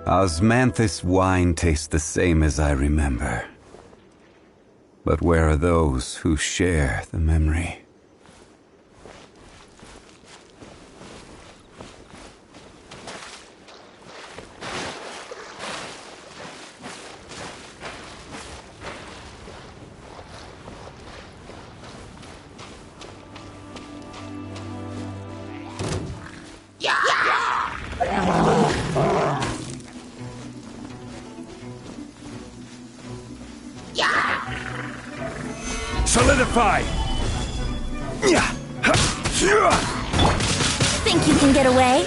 Osmanthus wine tastes the same as I remember. But where are those who share the memory? Solidify! Think you can get away?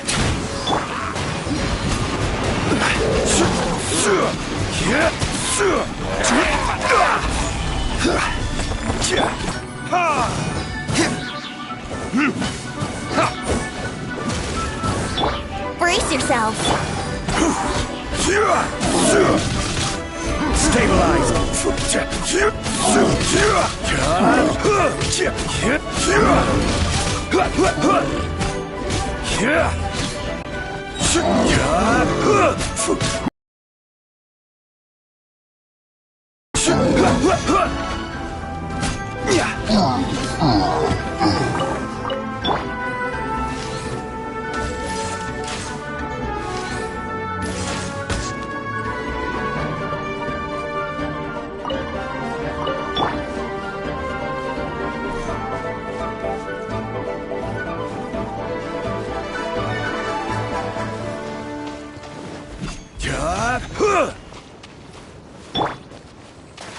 Brace yourself! Stabilize!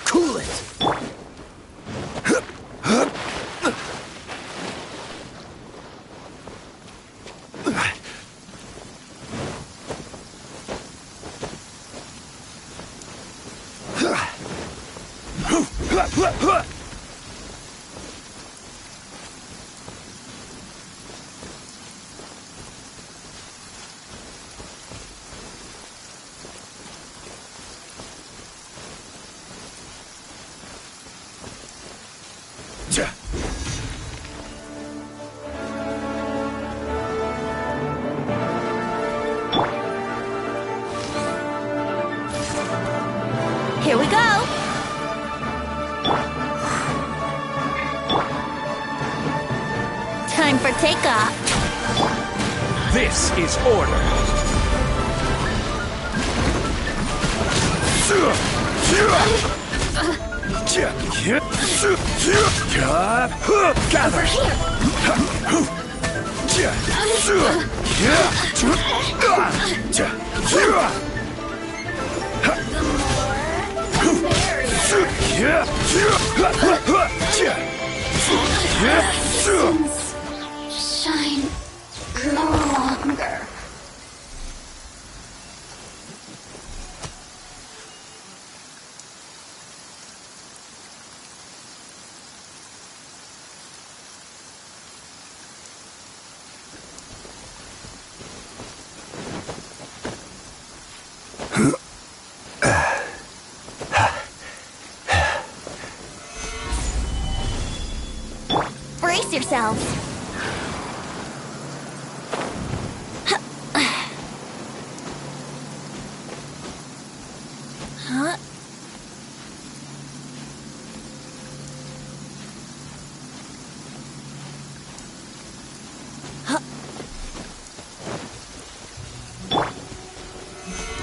Cool it! Here we go! Time for takeoff. This is order. Gather! Shine no longer. Brace yourselves. Huh?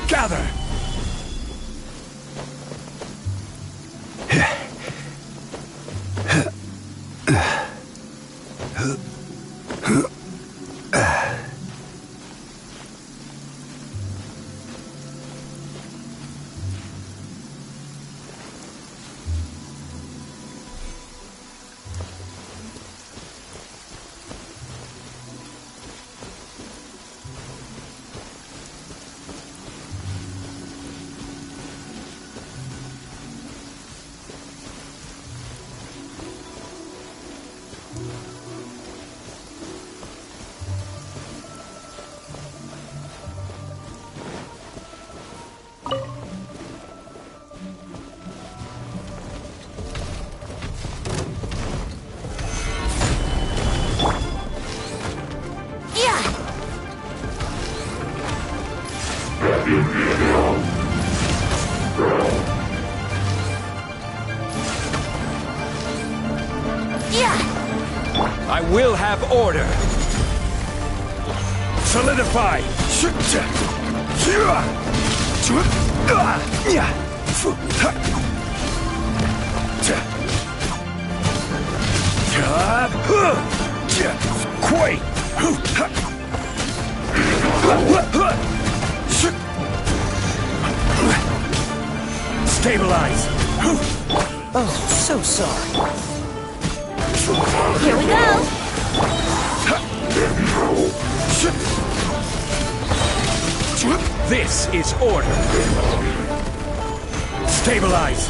Gather! will have order. Solidify. Quake. Stabilize. Oh, so sorry. Here we go. This is order. Stabilize.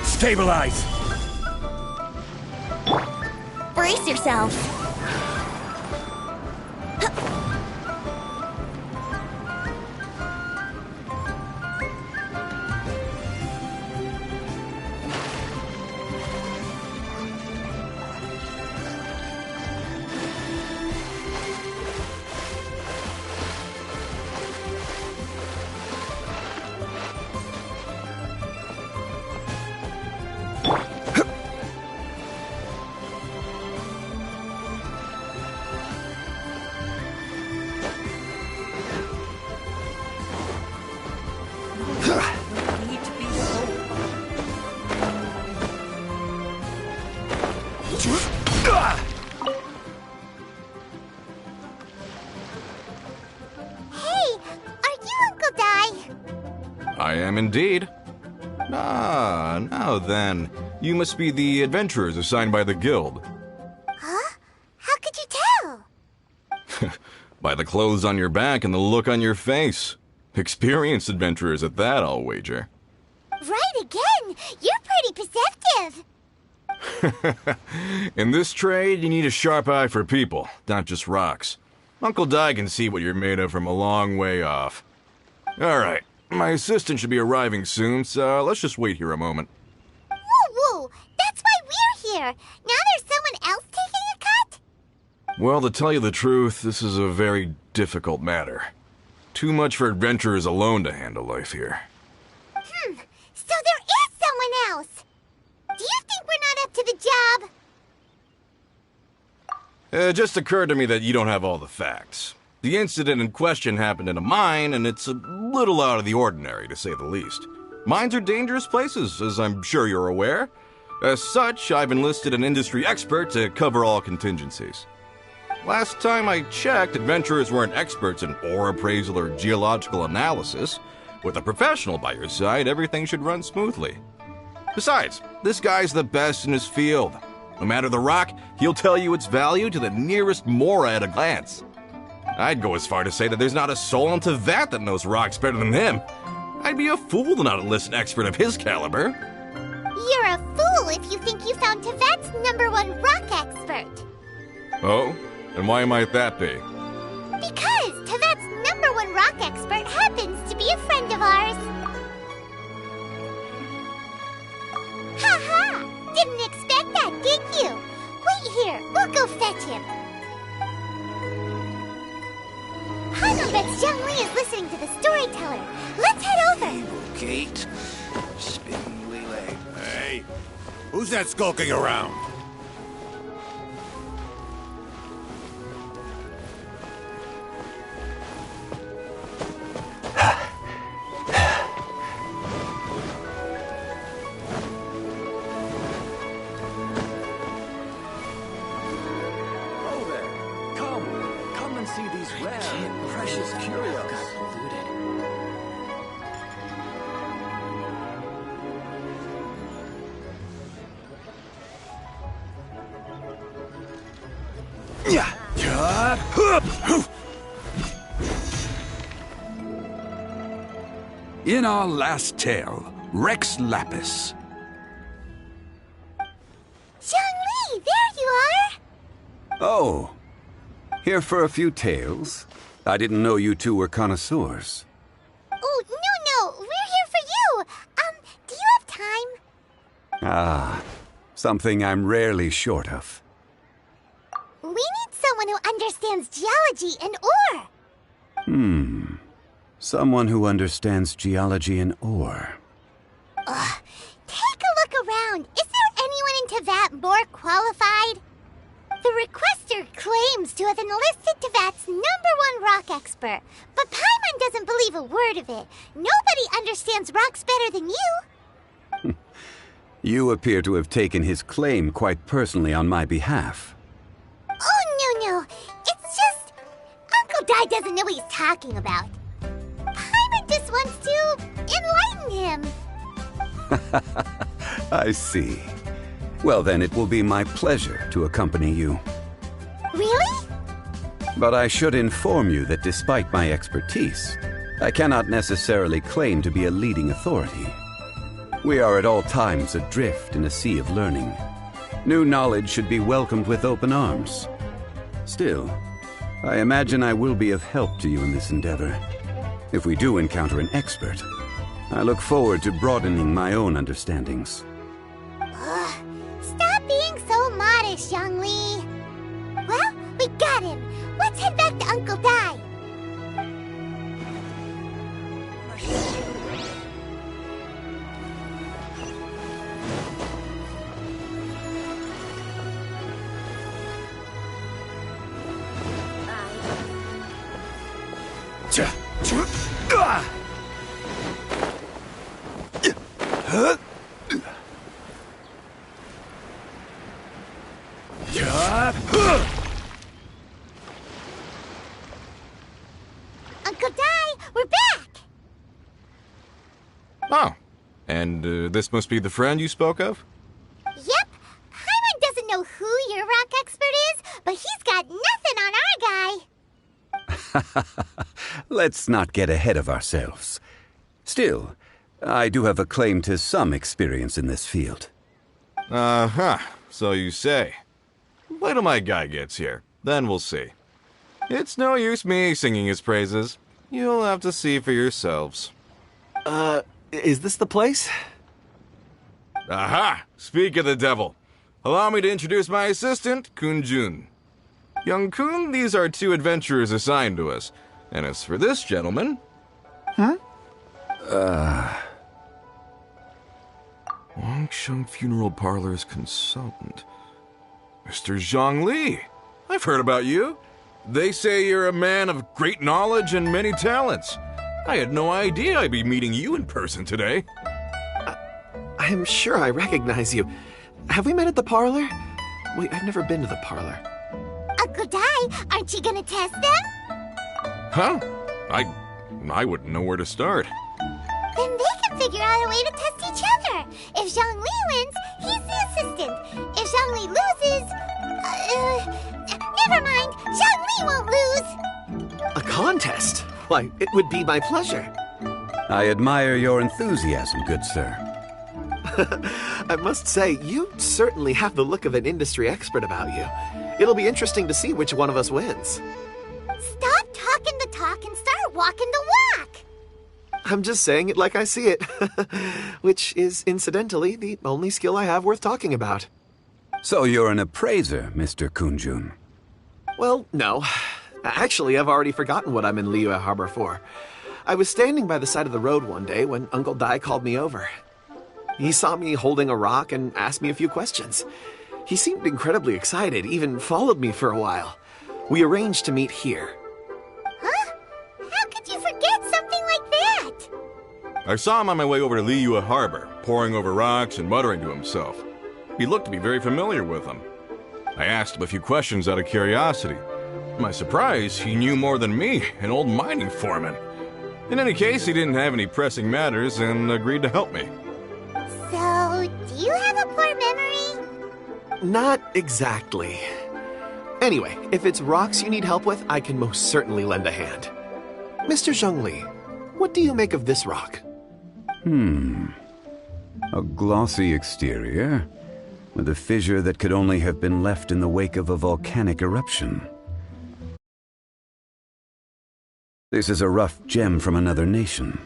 Stabilize. Brace yourself. I am indeed. Ah, now then. You must be the adventurers assigned by the guild. Huh? How could you tell? By the clothes on your back and the look on your face. Experienced adventurers at that, I'll wager. Right again! You're pretty perceptive! In this trade, you need a sharp eye for people, not just rocks. Uncle Di can see what you're made of from a long way off. Alright, my assistant should be arriving soon, so let's just wait here a moment. Woo-woo! That's why we're here! Now there's someone else taking a cut? Well, to tell you the truth, this is a very difficult matter. Too much for adventurers alone to handle life here. So there is someone else! Do you think we're not up to the job? It just occurred to me that you don't have all the facts. The incident in question happened in a mine, and it's a little out of the ordinary, to say the least. Mines are dangerous places, as I'm sure you're aware. As such, I've enlisted an industry expert to cover all contingencies. Last time I checked, adventurers weren't experts in ore appraisal or geological analysis. With a professional by your side, everything should run smoothly. Besides, this guy's the best in his field. No matter the rock, he'll tell you its value to the nearest mora at a glance. I'd go as far to say that there's not a soul on Teyvat that knows rocks better than him. I'd be a fool to not enlist an expert of his caliber. You're a fool if you think you found Teyvat's #1 rock expert. Oh? And why might that be? Because Teyvat's #1 rock expert happens to be a friend of ours. Ha ha! Didn't expect that, did you? Wait here, we'll go fetch him. Hanum bets zhongli is listening to the storyteller. Let's head over. Gate. Spinning relay. Hey, who's that skulking around? Come and see these rare and precious curios. In our last tale, Rex Lapis. Zhongli, there you are! Oh, here for a few tales? I didn't know you two were connoisseurs. Oh, no, we're here for you. Do you have time? Ah, something I'm rarely short of. We need someone who understands geology and ore. Someone who understands geology and ore. Take a look around. Is there anyone in Teyvat more qualified? The requester claims to have enlisted Teyvat's #1 rock expert, but Paimon doesn't believe a word of it. Nobody understands rocks better than you. You appear to have taken his claim quite personally on my behalf. Oh, no. It's just... Uncle Dai doesn't know what he's talking about. Paimon just wants to enlighten him. I see. Well, then it will be my pleasure to accompany you. Really? But I should inform you that despite my expertise, I cannot necessarily claim to be a leading authority. We are at all times adrift in a sea of learning. New knowledge should be welcomed with open arms. Still, I imagine I will be of help to you in this endeavor. If we do encounter an expert, I look forward to broadening my own understandings. Stop being so modest, Zhongli. Well, we got him. Let's head back to Uncle Dai. Uncle Dai, we're back! Oh, and this must be the friend you spoke of? Yep. Paimon doesn't know who your rock expert is, but he's got nothing on our guy. Let's not get ahead of ourselves. Still, I do have a claim to some experience in this field. Uh-huh, so you say. Wait till my guy gets here, then we'll see. It's no use me singing his praises. You'll have to see for yourselves. Is this the place? Aha! Speak of the devil. Allow me to introduce my assistant, Kun Jun. Young Kun, these are 2 adventurers assigned to us. And as for this gentleman... Wangsheng Funeral Parlor's consultant. Mr. Zhongli. I've heard about you. They say you're a man of great knowledge and many talents. I had no idea I'd be meeting you in person today. I am sure I recognize you. Have we met at the parlor? Wait, I've never been to the parlor. Uncle Dai, aren't you gonna test them? Huh? I wouldn't know where to start. Then they can figure out a way to test each other. If Zhongli wins, he's the assistant. If Zhongli loses... never mind. Zhongli won't lose. A contest? Why, it would be my pleasure. I admire your enthusiasm, good sir. I must say, you certainly have the look of an industry expert about you. It'll be interesting to see which one of us wins. Stop talking the talk and start walking the walk. I'm just saying it like I see it, which is, incidentally, the only skill I have worth talking about. So you're an appraiser, Mr. Kunjun. Well, no. Actually, I've already forgotten what I'm in Liyue Harbor for. I was standing by the side of the road one day when Uncle Dai called me over. He saw me holding a rock and asked me a few questions. He seemed incredibly excited, even followed me for a while. We arranged to meet here. Huh? How could you forget something like that? I saw him on my way over to Liyue Harbor, poring over rocks and muttering to himself. He looked to be very familiar with them. I asked him a few questions out of curiosity. To my surprise, he knew more than me, an old mining foreman. In any case, he didn't have any pressing matters and agreed to help me. So, do you have a poor memory? Not exactly. Anyway, if it's rocks you need help with, I can most certainly lend a hand. Mr. Zhongli, what do you make of this rock? A glossy exterior, with a fissure that could only have been left in the wake of a volcanic eruption. This is a rough gem from another nation.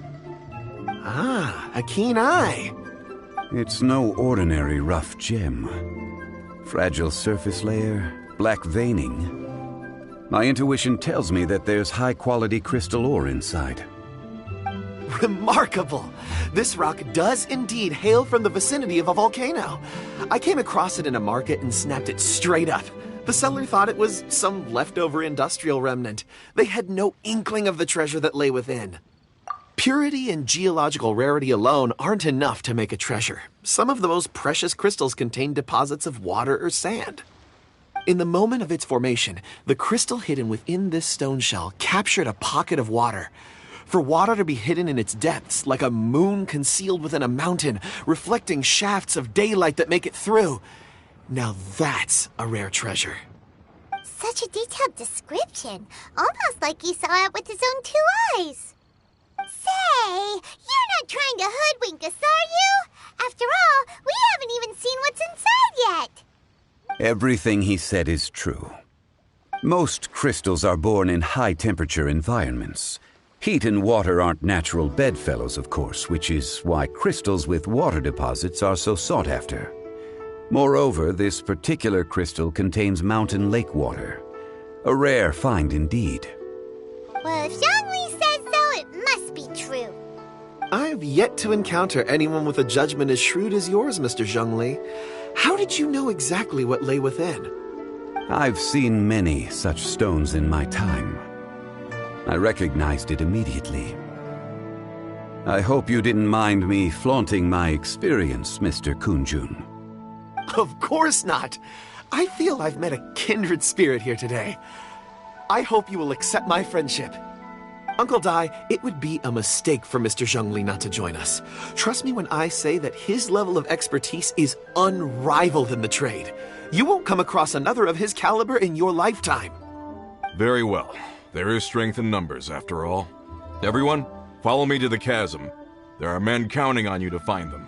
Ah, a keen eye. It's no ordinary rough gem. Fragile surface layer, black veining. My intuition tells me that there's high-quality crystal ore inside. Remarkable! This rock does indeed hail from the vicinity of a volcano. I came across it in a market and snapped it straight up. The seller thought it was some leftover industrial remnant. They had no inkling of the treasure that lay within. Purity and geological rarity alone aren't enough to make a treasure. Some of the most precious crystals contain deposits of water or sand. In the moment of its formation, the crystal hidden within this stone shell captured a pocket of water. For water to be hidden in its depths, like a moon concealed within a mountain, reflecting shafts of daylight that make it through. Now that's a rare treasure. Such a detailed description. Almost like he saw it with his own 2 eyes. Say, you're not trying to hoodwink us, are you? After all, we haven't even seen what's inside yet. Everything he said is true. Most crystals are born in high-temperature environments. Heat and water aren't natural bedfellows, of course, which is why crystals with water deposits are so sought after. Moreover, this particular crystal contains mountain lake water. A rare find indeed. Well, if Zhongli says so, it must be true. I've yet to encounter anyone with a judgment as shrewd as yours, Mr. Zhongli. How did you know exactly what lay within? I've seen many such stones in my time. I recognized it immediately. I hope you didn't mind me flaunting my experience, Mr. Kunjun. Of course not. I feel I've met a kindred spirit here today. I hope you will accept my friendship. Uncle Dai, it would be a mistake for Mr. Zhongli not to join us. Trust me when I say that his level of expertise is unrivaled in the trade. You won't come across another of his caliber in your lifetime. Very well. There is strength in numbers, after all. Everyone, follow me to the chasm. There are men counting on you to find them.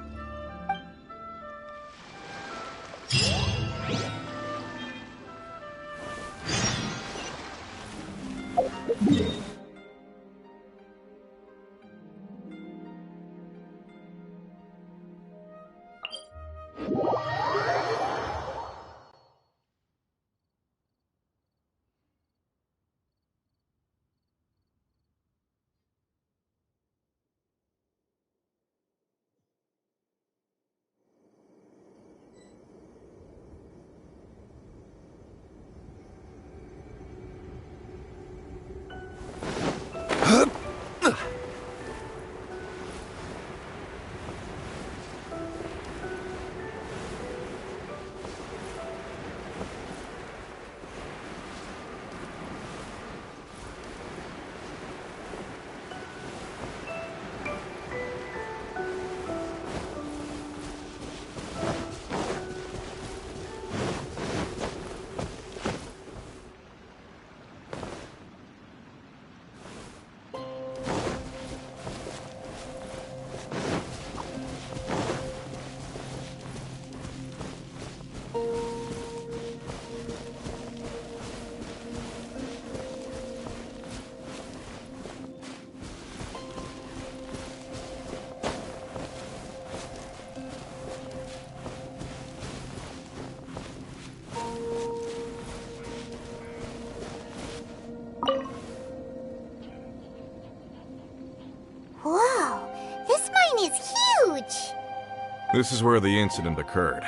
This is where the incident occurred.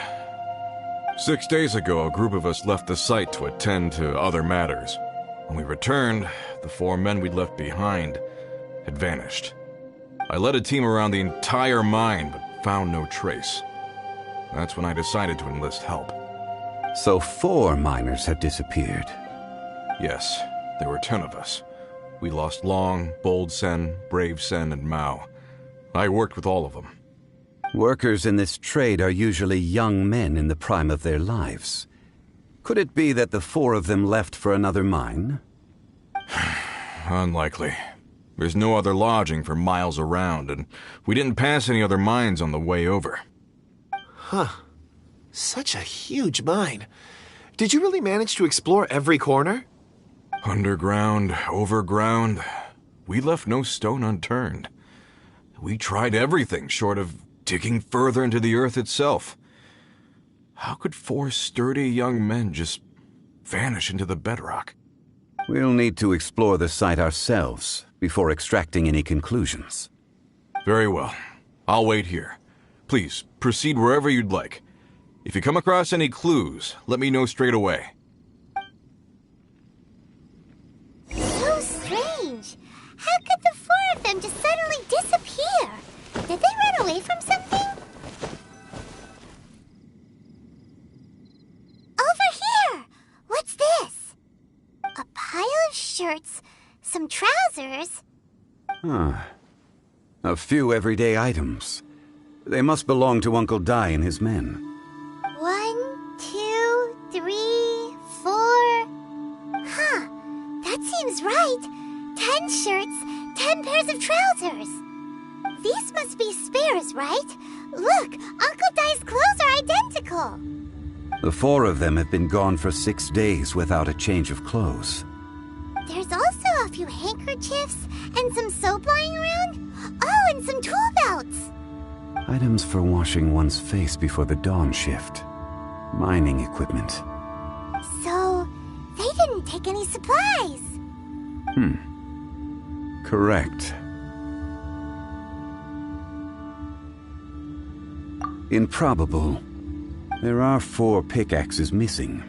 6 days ago, a group of us left the site to attend to other matters. When we returned, the 4 men we'd left behind had vanished. I led a team around the entire mine, but found no trace. That's when I decided to enlist help. So 4 miners have disappeared. Yes, there were 10 of us. We lost Long, Bold Sen, Brave Sen, and Mao. I worked with all of them. Workers in this trade are usually young men in the prime of their lives. Could it be that the 4 of them left for another mine? Unlikely. There's no other lodging for miles around, and we didn't pass any other mines on the way over. Huh. Such a huge mine. Did you really manage to explore every corner? Underground, overground, we left no stone unturned. We tried everything short of digging further into the earth itself. How could 4 sturdy young men just vanish into the bedrock? We'll need to explore the site ourselves before extracting any conclusions. Very well. I'll wait here. Please, proceed wherever you'd like. If you come across any clues, let me know straight away. So strange. How could the 4 of them just suddenly disappear? Did they run away from something? Over here! What's this? A pile of shirts, some trousers. A few everyday items. They must belong to Uncle Dai and his men. 1, 2, 3, 4. Huh, that seems right. 10 shirts, 10 pairs of trousers. These must be spares, right? Look, Uncle Dai's clothes are identical. The 4 of them have been gone for 6 days without a change of clothes. There's also a few handkerchiefs and some soap lying around. Oh, and some tool belts. Items for washing one's face before the dawn shift. Mining equipment. So, they didn't take any supplies. Correct. Improbable. There are 4 pickaxes missing.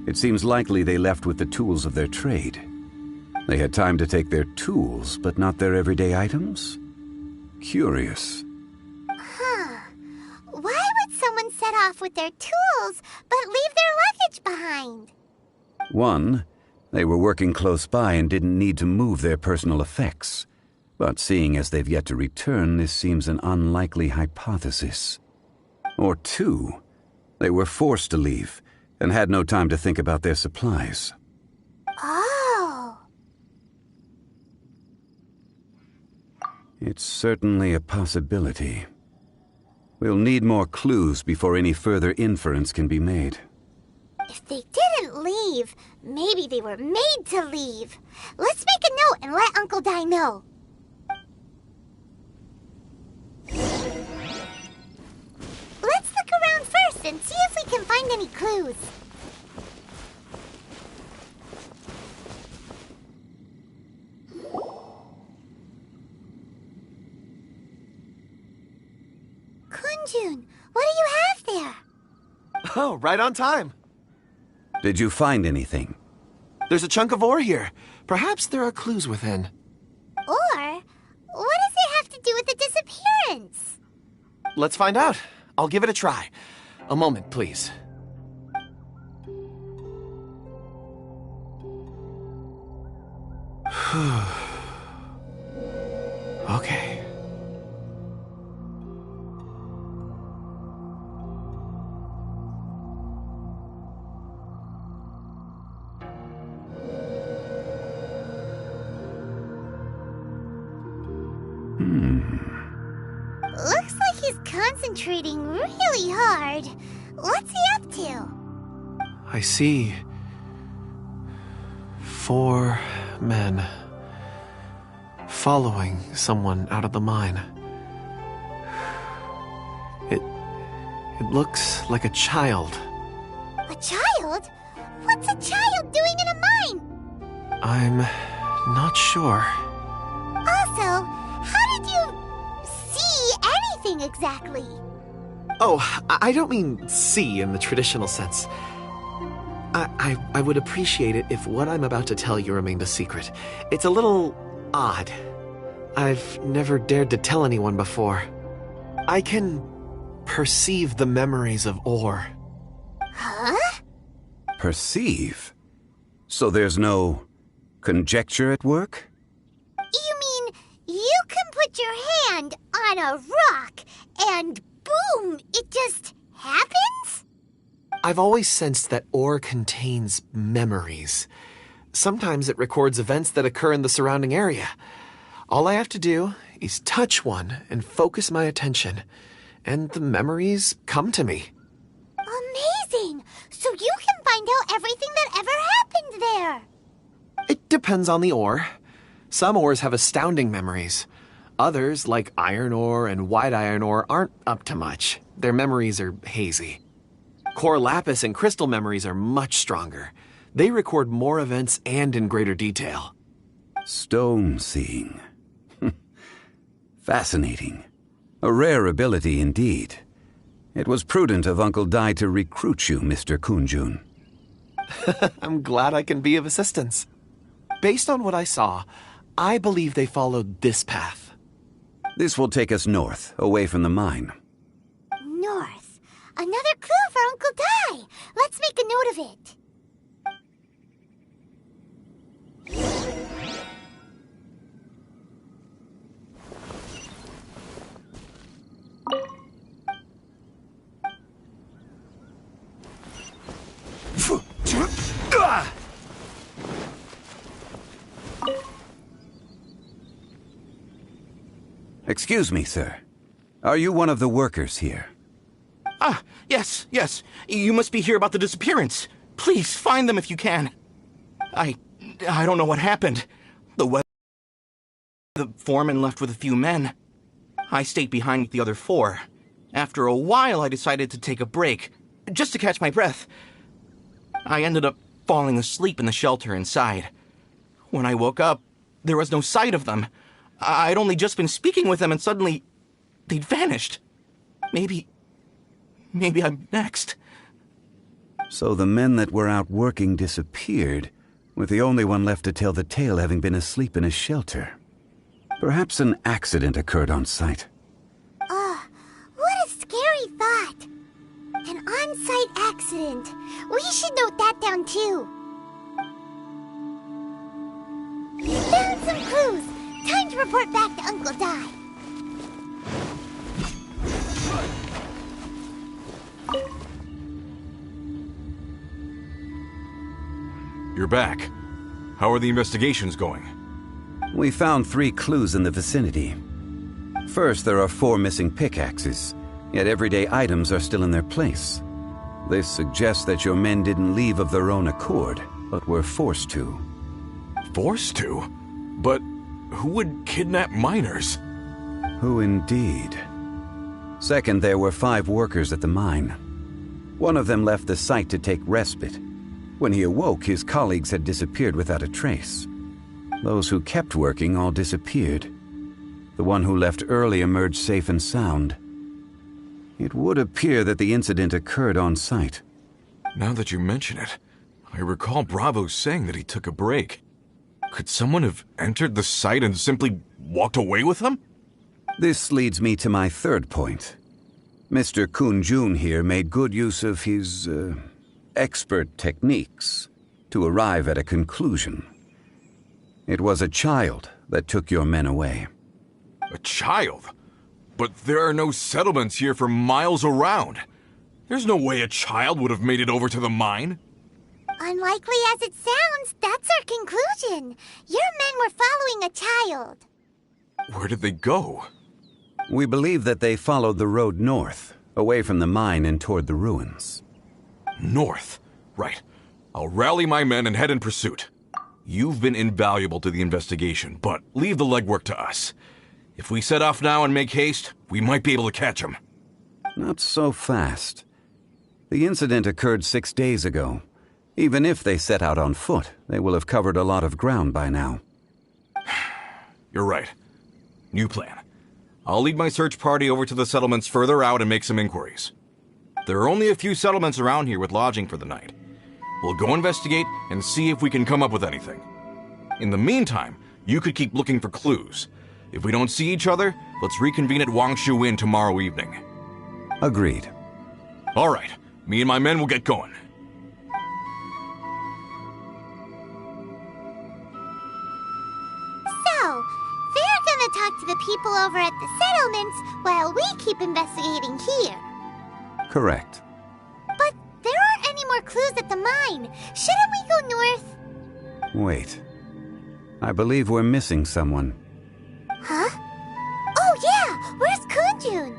It seems likely they left with the tools of their trade. They had time to take their tools, but not their everyday items? Curious. Huh. Why would someone set off with their tools, but leave their luggage behind? 1, they were working close by and didn't need to move their personal effects. But seeing as they've yet to return, this seems an unlikely hypothesis. Or 2, they were forced to leave and had no time to think about their supplies. Oh. It's certainly a possibility. We'll need more clues before any further inference can be made. If they didn't leave, maybe they were made to leave. Let's make a note and let Uncle Dai know. Let's look around first and see if we can find any clues. Kunjun, what do you have there? Oh, right on time. Did you find anything? There's a chunk of ore here. Perhaps there are clues within. Or, what does it have to do with the disappearance? Let's find out. I'll give it a try. A moment, please. Okay. Looks like he's concentrating really hard. What's he up to? I see 4 men following someone out of the mine. It looks like a child. A child? What's a child doing in a mine? I'm not sure. Also, how did you see anything exactly? Oh, I don't mean see in the traditional sense. I would appreciate it if what I'm about to tell you remained a secret. It's a little odd. I've never dared to tell anyone before. I can perceive the memories of ore. Huh? Perceive? So there's no conjecture at work? You mean you can put your hand on a rock and boom, it just happens? I've always sensed that ore contains memories. Sometimes it records events that occur in the surrounding area. All I have to do is touch one and focus my attention, and the memories come to me. Amazing! So you can find out everything that ever happened there. It depends on the ore. Some ores have astounding memories. Others, like iron ore and white iron ore, aren't up to much. Their memories are hazy. Core lapis and crystal memories are much stronger. They record more events and in greater detail. Stone seeing. Fascinating. A rare ability indeed. It was prudent of Uncle Dai to recruit you, Mr. Kunjun. I'm glad I can be of assistance. Based on what I saw, I believe they followed this path. This will take us north, away from the mine. North. Another clue for Uncle Dai. Let's make a note of it. Excuse me, sir. Are you one of the workers here? Ah, yes. You must be here about the disappearance. Please, find them if you can. I don't know what happened. The foreman left with a few men. I stayed behind with the other 4. After a while, I decided to take a break, just to catch my breath. I ended up falling asleep in the shelter inside. When I woke up, there was no sight of them. I'd only just been speaking with them and suddenly they'd vanished. Maybe I'm next. So the men that were out working disappeared, with the only one left to tell the tale having been asleep in a shelter. Perhaps an accident occurred on site. What a scary thought. An on-site accident. We should note that down too. Found some clues. Time to report back to Uncle Dai. You're back. How are the investigations going? We found 3 clues in the vicinity. First, there are 4 missing pickaxes, yet everyday items are still in their place. This suggests that your men didn't leave of their own accord, but were forced to. Forced to? But who would kidnap miners? Who indeed? Second, there were 5 workers at the mine. One of them left the site to take respite. When he awoke, his colleagues had disappeared without a trace. Those who kept working all disappeared. The one who left early emerged safe and sound. It would appear that the incident occurred on site. Now that you mention it, I recall Bravo saying that he took a break. Could someone have entered the site and simply walked away with them? This leads me to my third point. Mr. Kunjun here made good use of his, expert techniques to arrive at a conclusion. It was a child that took your men away. A child? But there are no settlements here for miles around. There's no way a child would have made it over to the mine. Unlikely as it sounds, that's our conclusion. Your men were following a child. Where did they go? We believe that they followed the road north, away from the mine and toward the ruins. North? Right. I'll rally my men and head in pursuit. You've been invaluable to the investigation, but leave the legwork to us. If we set off now and make haste, we might be able to catch them. Not so fast. The incident occurred 6 days ago. Even if they set out on foot, they will have covered a lot of ground by now. You're right. New plan. I'll lead my search party over to the settlements further out and make some inquiries. There are only a few settlements around here with lodging for the night. We'll go investigate and see if we can come up with anything. In the meantime, you could keep looking for clues. If we don't see each other, let's reconvene at Wangshu Inn tomorrow evening. Agreed. All right, me and my men will get going. So, they're gonna talk to the people over at the settlements while we keep investigating here. Correct. But there aren't any more clues at the mine. Shouldn't we go north? Wait. I believe we're missing someone. Huh? Oh yeah! Where's Kunjun?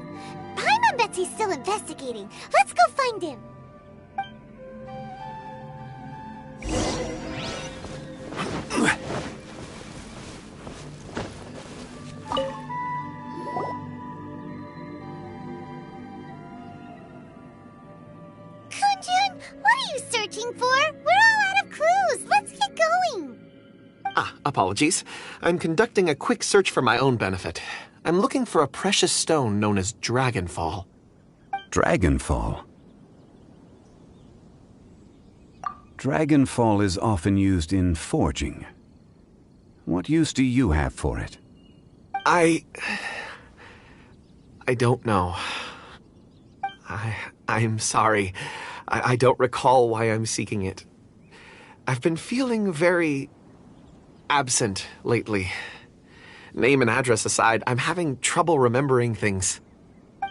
Paimon bets he's still investigating. Let's go find him. Kunjun, what are you searching for? We're all out of clues. Let's get going. Apologies. I'm conducting a quick search for my own benefit. I'm looking for a precious stone known as Dragonfall. Dragonfall? Dragonfall is often used in forging. What use do you have for it? I don't know. I'm sorry. I don't recall why I'm seeking it. I've been feeling very absent lately. Name and address aside, I'm having trouble remembering things.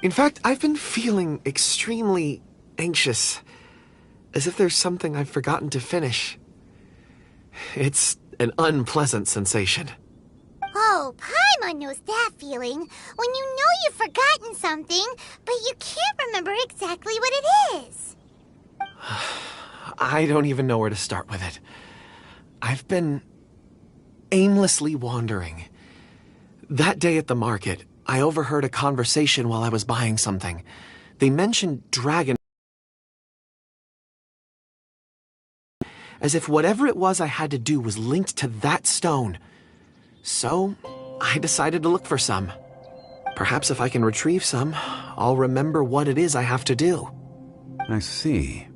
In fact, I've been feeling extremely anxious, as if there's something I've forgotten to finish. It's an unpleasant sensation. Oh, Paimon knows that feeling. When you know you've forgotten something, but you can't remember exactly what it is. I don't even know where to start with it. I've been aimlessly wandering. That day at the market, I overheard a conversation while I was buying something. They mentioned dragon, as if whatever it was I had to do was linked to that stone. So, I decided to look for some. Perhaps if I can retrieve some, I'll remember what it is I have to do. I see.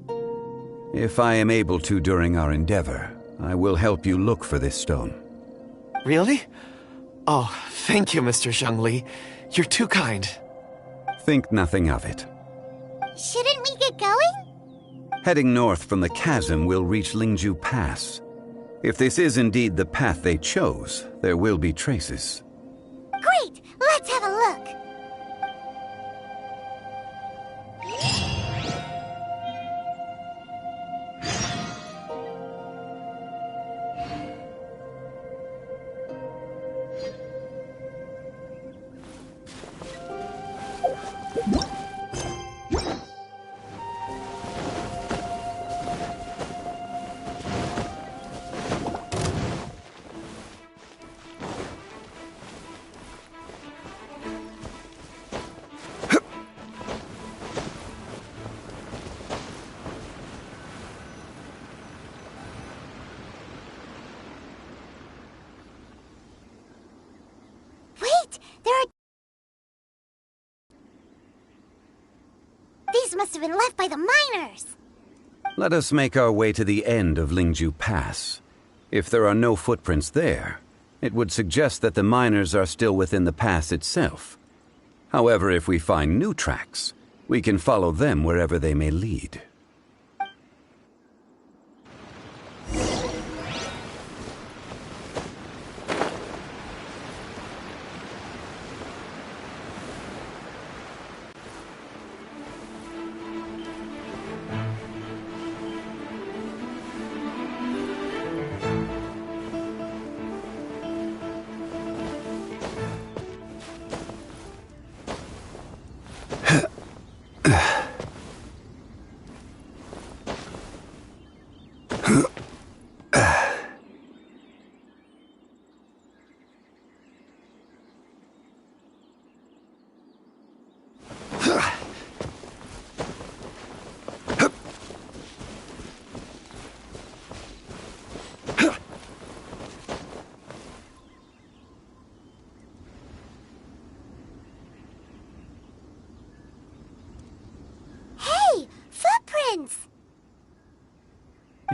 If I am able to during our endeavor, I will help you look for this stone. Really? Oh, thank you, Mr. Zhongli. You're too kind. Think nothing of it. Shouldn't we get going? Heading north from the chasm, we'll reach Lingju Pass. If this is indeed the path they chose, there will be traces. Great! Let's have a look. These must have been left by the miners. Let us make our way to the end of Lingju Pass. If there are no footprints there, it would suggest that the miners are still within the pass itself. However, if we find new tracks, we can follow them wherever they may lead.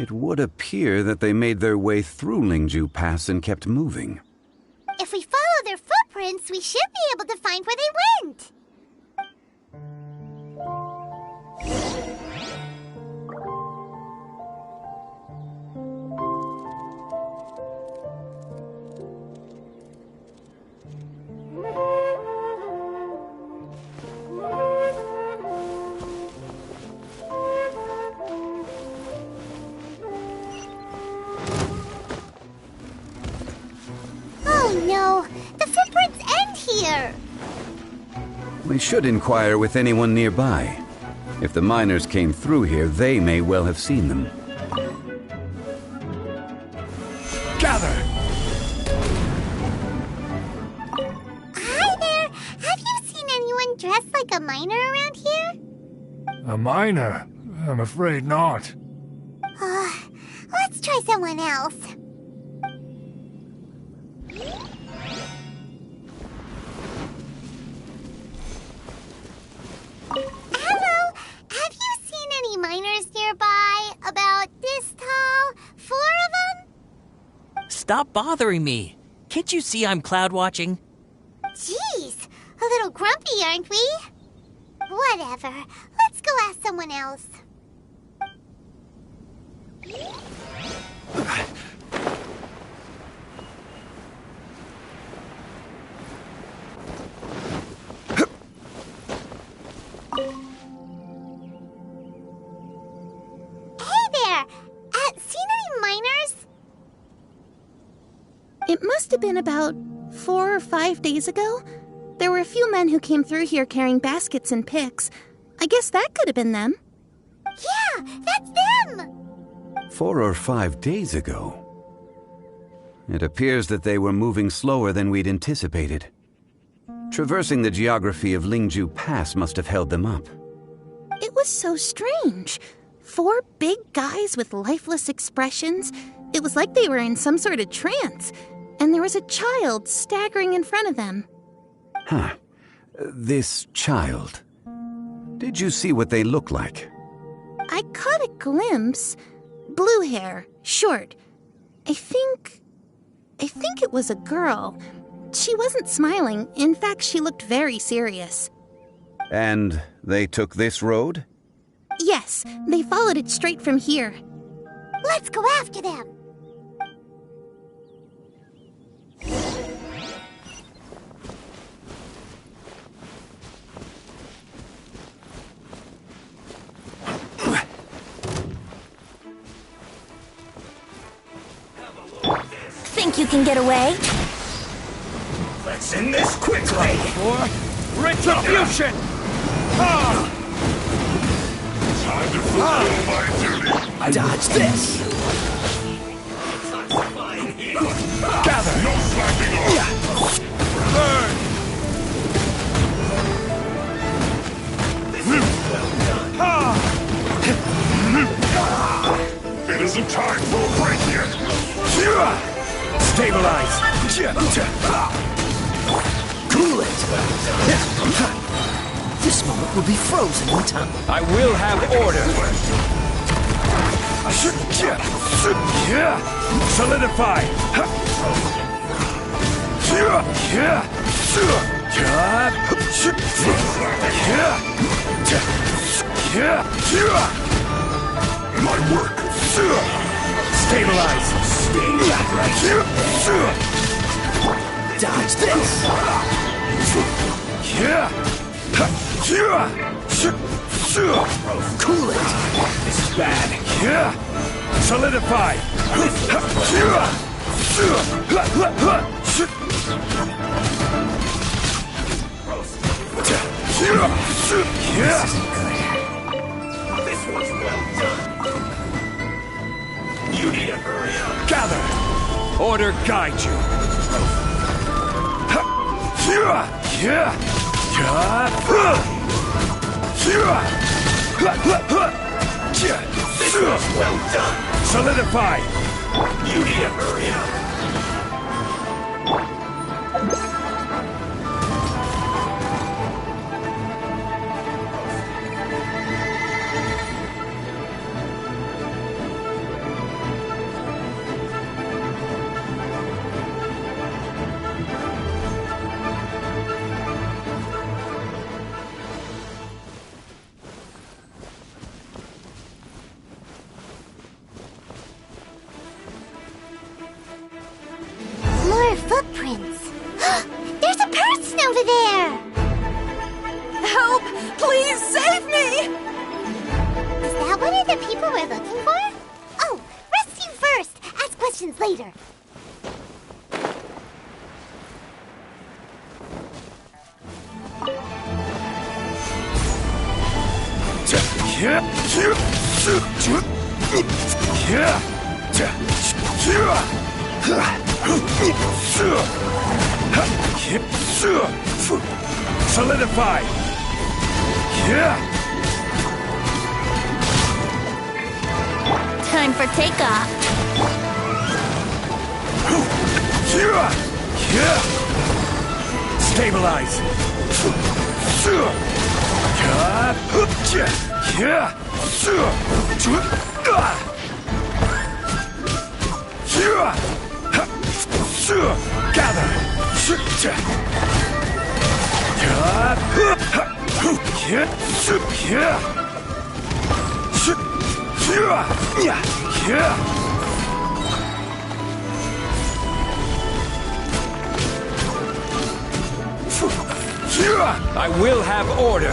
It would appear that they made their way through Lingju Pass and kept moving. If we follow their footprints, we should be able to find where they went. Oh no! The footprints end here! We should inquire with anyone nearby. If the miners came through here, they may well have seen them. Gather! Hi there! Have you seen anyone dressed like a miner around here? A miner? I'm afraid not. Let's try someone else. Hello! Have you seen any miners nearby? About this tall? 4 of them? Stop bothering me. Can't you see I'm cloud watching? Jeez, a little grumpy, aren't we? Whatever. Let's go ask someone else. Hey there! Seen any miners? It must have been about 4 or 5 days ago. There were a few men who came through here carrying baskets and picks. I guess that could have been them. Yeah, that's them! 4 or 5 days ago. It appears that they were moving slower than we'd anticipated. Traversing the geography of Lingju Pass must have held them up. It was so strange. 4 big guys with lifeless expressions. It was like they were in some sort of trance. And there was a child staggering in front of them. Huh. This child. Did you see what they look like? I caught a glimpse. Blue hair, short. I think it was a girl. She wasn't smiling. In fact, she looked very serious. And they took this road? Yes, they followed it straight from here. Let's go after them! Think you can get away? Let's end this quickly! For retribution! Ah! Time to fulfill my duty. Dodge this! Gather! No slacking off. Burn! It isn't time for a break yet. Stabilize! Cool it! This moment will be frozen in time. I will have order! Solidify! My work. Stabilize! Dodge this! Cool it! This is bad. Solidify! This was well done. You need to hurry up. Gather! Order guide you! This was well done. Solidify! You need to hurry up. footprints. There's a person over there! Help! Please save me! Is that one of the people we're looking for? Oh, rescue first! Ask questions later. Solidify! Time for takeoff. Stabilize! I will have order.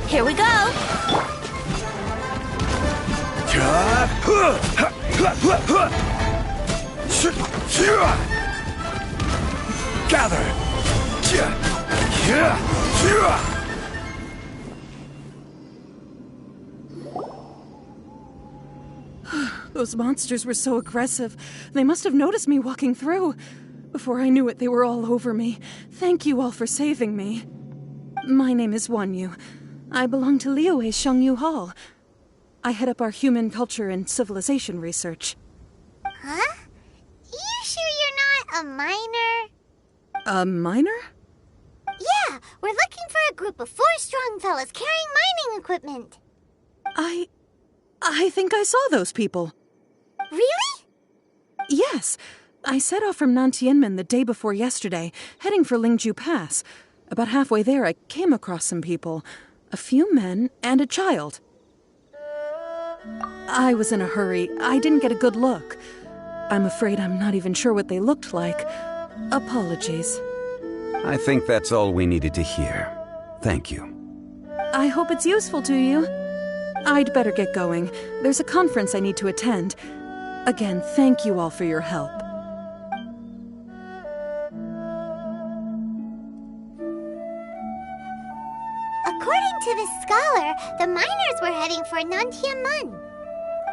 Here we go. Gather! Those monsters were so aggressive. They must have noticed me walking through. Before I knew it, they were all over me. Thank you all for saving me. My name is Wanyu. I belong to Liyue Shengyu Hall. I head up our human culture and civilization research. Huh? You sure you're not a miner? A miner? Yeah, we're looking for a group of 4 strong fellas carrying mining equipment. I think I saw those people. Really? Yes. I set off from Nantianmen the day before yesterday, heading for Lingju Pass. About halfway there, I came across some people. A few men and a child. I was in a hurry. I didn't get a good look. I'm afraid I'm not even sure what they looked like. Apologies. I think that's all we needed to hear. Thank you. I hope it's useful to you. I'd better get going. There's a conference I need to attend. Again, thank you all for your help. According to this scholar, the miners were heading for Nantianmen.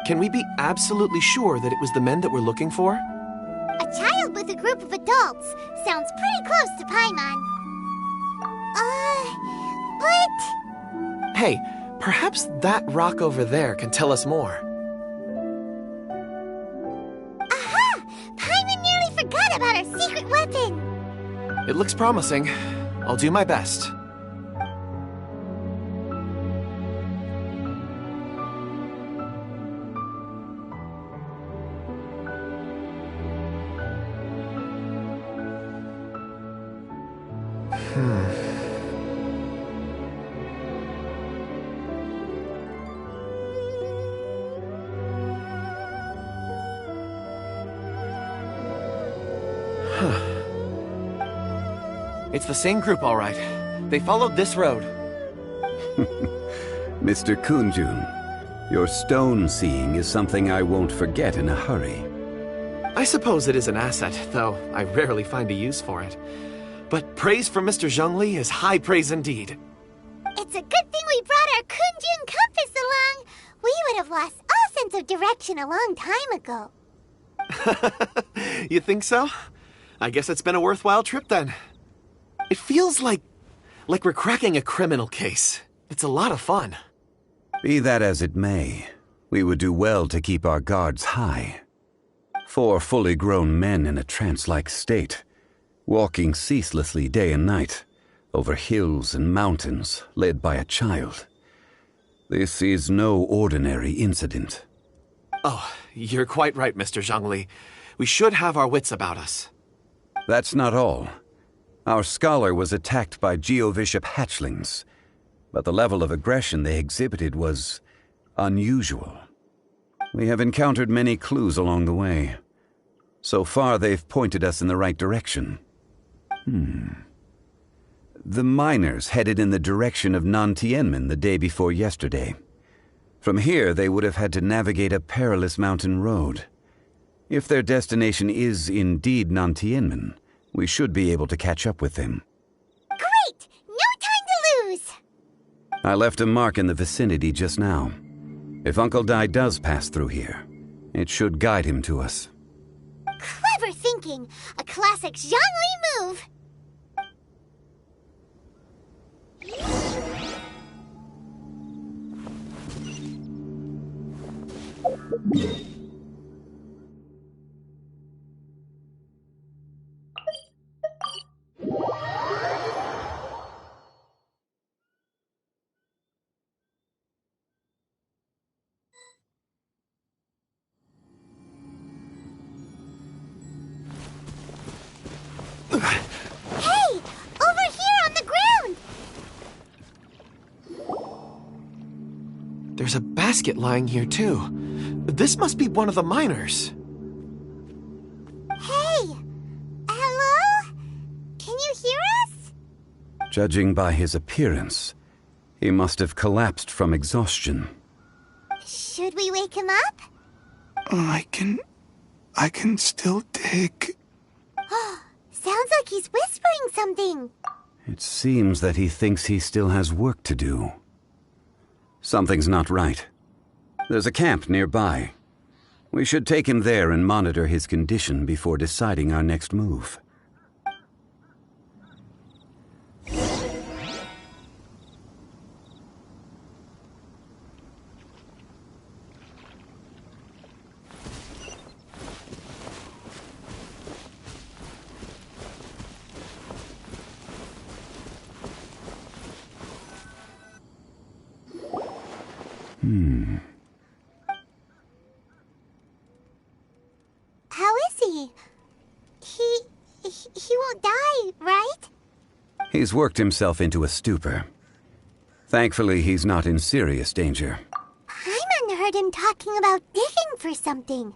Can we be absolutely sure that it was the men that we're looking for? A child with a group of adults. Sounds pretty close to Paimon. But... Hey, perhaps that rock over there can tell us more. Aha! Paimon nearly forgot about our secret weapon. It looks promising. I'll do my best. It's the same group, all right. They followed this road. Mr. Kunjun, your stone seeing is something I won't forget in a hurry. I suppose it is an asset, though I rarely find a use for it. But praise from Mr. Zhongli is high praise indeed. It's a good thing we brought our Kunjun compass along. We would have lost all sense of direction a long time ago. You think so? I guess it's been a worthwhile trip then. It feels like we're cracking a criminal case. It's a lot of fun. Be that as it may, we would do well to keep our guards high. 4 fully grown men in a trance-like state, walking ceaselessly day and night, over hills and mountains, led by a child. This is no ordinary incident. Oh, you're quite right, Mr. Zhongli. We should have our wits about us. That's not all. Our scholar was attacked by Geovishap hatchlings, but the level of aggression they exhibited was unusual. We have encountered many clues along the way. So far, they've pointed us in the right direction. The miners headed in the direction of Nantianmen the day before yesterday. From here, they would have had to navigate a perilous mountain road. If their destination is indeed Nantianmen, we should be able to catch up with them. Great! No time to lose! I left a mark in the vicinity just now. If Uncle Dai does pass through here, it should guide him to us. Clever thinking! A classic zhongli move! Hey! Over here on the ground! There's a basket lying here, too. This must be one of the miners. Hey! Hello? Can you hear us? Judging by his appearance, he must have collapsed from exhaustion. Should we wake him up? I can still dig. Sounds like he's whispering something. It seems that he thinks he still has work to do. Something's not right. There's a camp nearby. We should take him there and monitor his condition before deciding our next move. How is he? He won't die, right? He's worked himself into a stupor. Thankfully, he's not in serious danger. Paimon heard him talking about digging for something.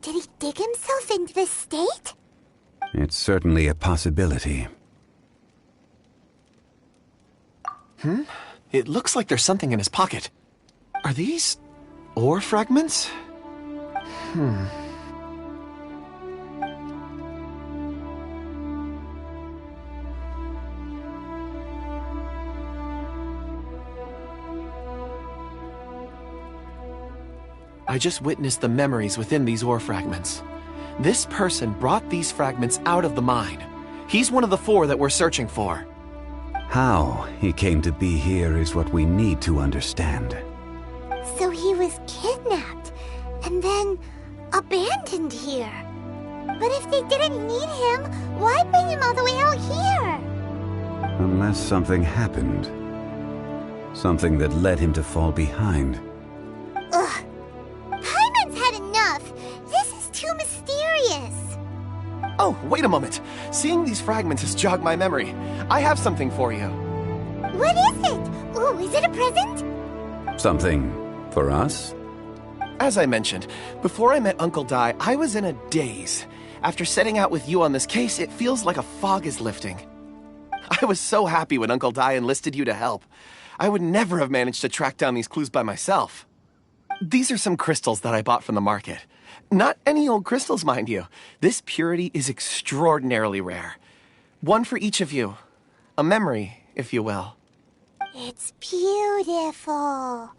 Did he dig himself into this state? It's certainly a possibility. It looks like there's something in his pocket. Are these ore fragments? I just witnessed the memories within these ore fragments. This person brought these fragments out of the mine. He's one of the 4 that we're searching for. How he came to be here is what we need to understand. So he was kidnapped and then abandoned here. But if they didn't need him, why bring him all the way out here? Unless something happened. Something that led him to fall behind. Ugh. Paimon's had enough. This is too mysterious. Oh, wait a moment. Seeing these fragments has jogged my memory. I have something for you. What is it? Ooh, is it a present? Something for us? As I mentioned, before I met Uncle Dai, I was in a daze. After setting out with you on this case, it feels like a fog is lifting. I was so happy when Uncle Dai enlisted you to help. I would never have managed to track down these clues by myself. These are some crystals that I bought from the market. Not any old crystals, mind you. This purity is extraordinarily rare. One for each of you. A memory, if you will. It's beautiful.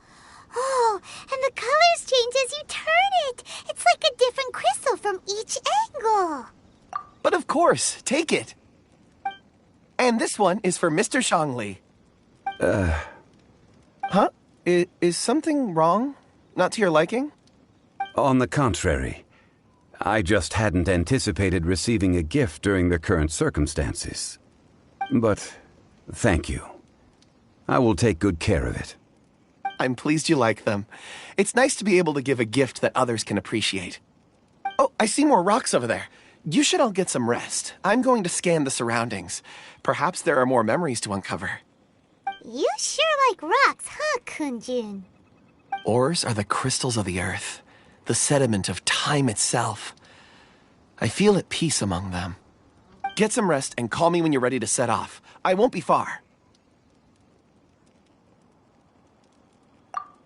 Oh, and the colors change as you turn it. It's like a different crystal from each angle. But of course, take it. And this one is for Mr. Zhongli. Huh? Is something wrong? Not to your liking? On the contrary, I just hadn't anticipated receiving a gift during the current circumstances. But Thank you. I will take good care of it. I'm pleased you like them. It's nice to be able to give a gift that others can appreciate. Oh, I see more rocks over there. You should all get some rest. I'm going to scan the surroundings. Perhaps there are more memories to uncover. You sure like rocks, huh, Kunjun? Ores are the crystals of the earth, the sediment of time itself. I feel at peace among them. Get some rest and call me when you're ready to set off. I won't be far.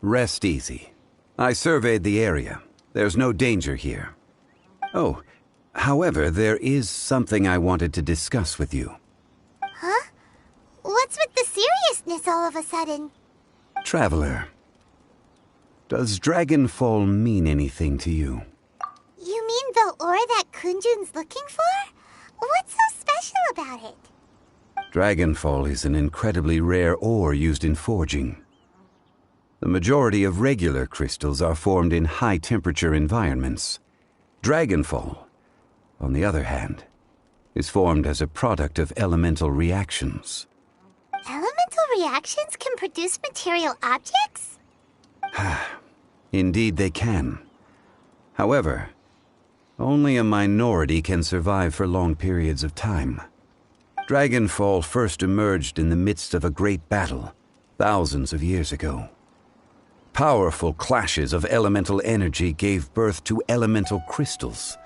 Rest easy. I surveyed the area. There's no danger here. Oh, however, there is something I wanted to discuss with you. Huh? What's with the seriousness all of a sudden? Traveler, does Dragonfall mean anything to you? You mean the ore that Kunjun's looking for? What's so special about it? Dragonfall is an incredibly rare ore used in forging. The majority of regular crystals are formed in high-temperature environments. Dragonfall, on the other hand, is formed as a product of elemental reactions. Elemental reactions can produce material objects? Indeed they can. However, only a minority can survive for long periods of time. Dragonfall first emerged in the midst of a great battle, thousands of years ago. Powerful clashes of elemental energy gave birth to elemental crystals.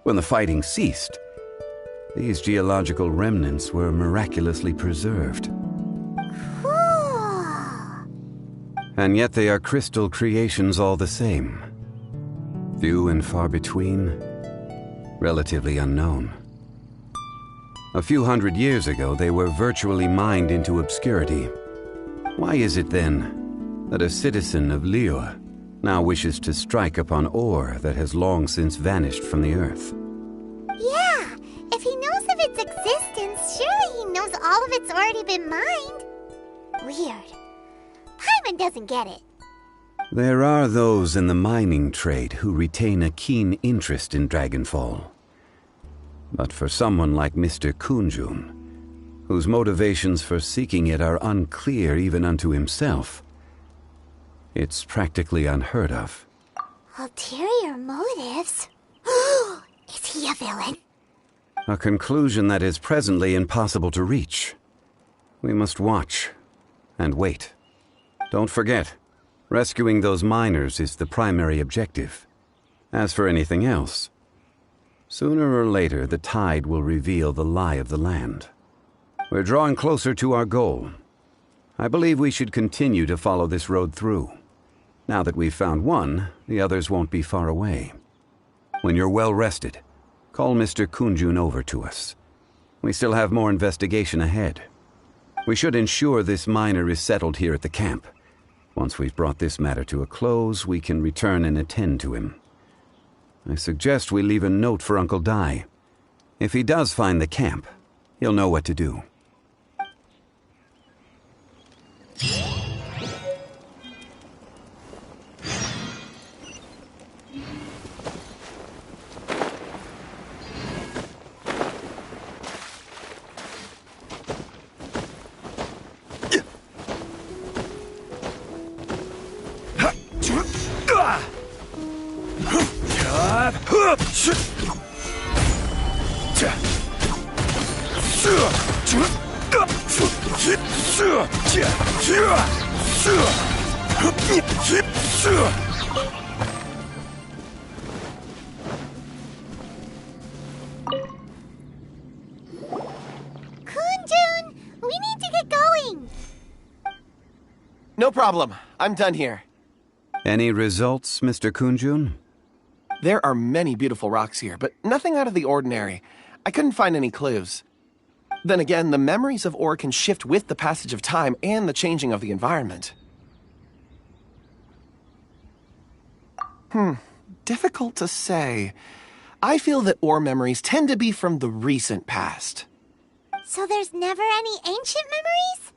When the fighting ceased, these geological remnants were miraculously preserved. Cool. And yet they are crystal creations all the same. Few and far between, relatively unknown. A few hundred years ago, they were virtually mined into obscurity. Why is it then that a citizen of Liu now wishes to strike upon ore that has long since vanished from the earth? Yeah, if he knows of its existence, surely he knows all of it's already been mined. Weird. Paimon doesn't get it. There are those in the mining trade who retain a keen interest in Dragonfall. But for someone like Mr. Kunjun, whose motivations for seeking it are unclear even unto himself, it's practically unheard of. Ulterior motives? Is he a villain? A conclusion that is presently impossible to reach. We must watch and wait. Don't forget, rescuing those miners is the primary objective. As for anything else, sooner or later the tide will reveal the lie of the land. We're drawing closer to our goal. I believe we should continue to follow this road through. Now that we've found one, the others won't be far away. When you're well rested, call Mr. Kunjun over to us. We still have more investigation ahead. We should ensure this miner is settled here at the camp. Once we've brought this matter to a close, we can return and attend to him. I suggest we leave a note for Uncle Dai. If he does find the camp, he'll know what to do. Kunjun, we need to get going. No problem. I'm done here. Any results, Mr. Kunjun? There are many beautiful rocks here, but nothing out of the ordinary. I couldn't find any clues. Then again, the memories of ore can shift with the passage of time and the changing of the environment. Difficult to say. I feel that ore memories tend to be from the recent past. So there's never any ancient memories?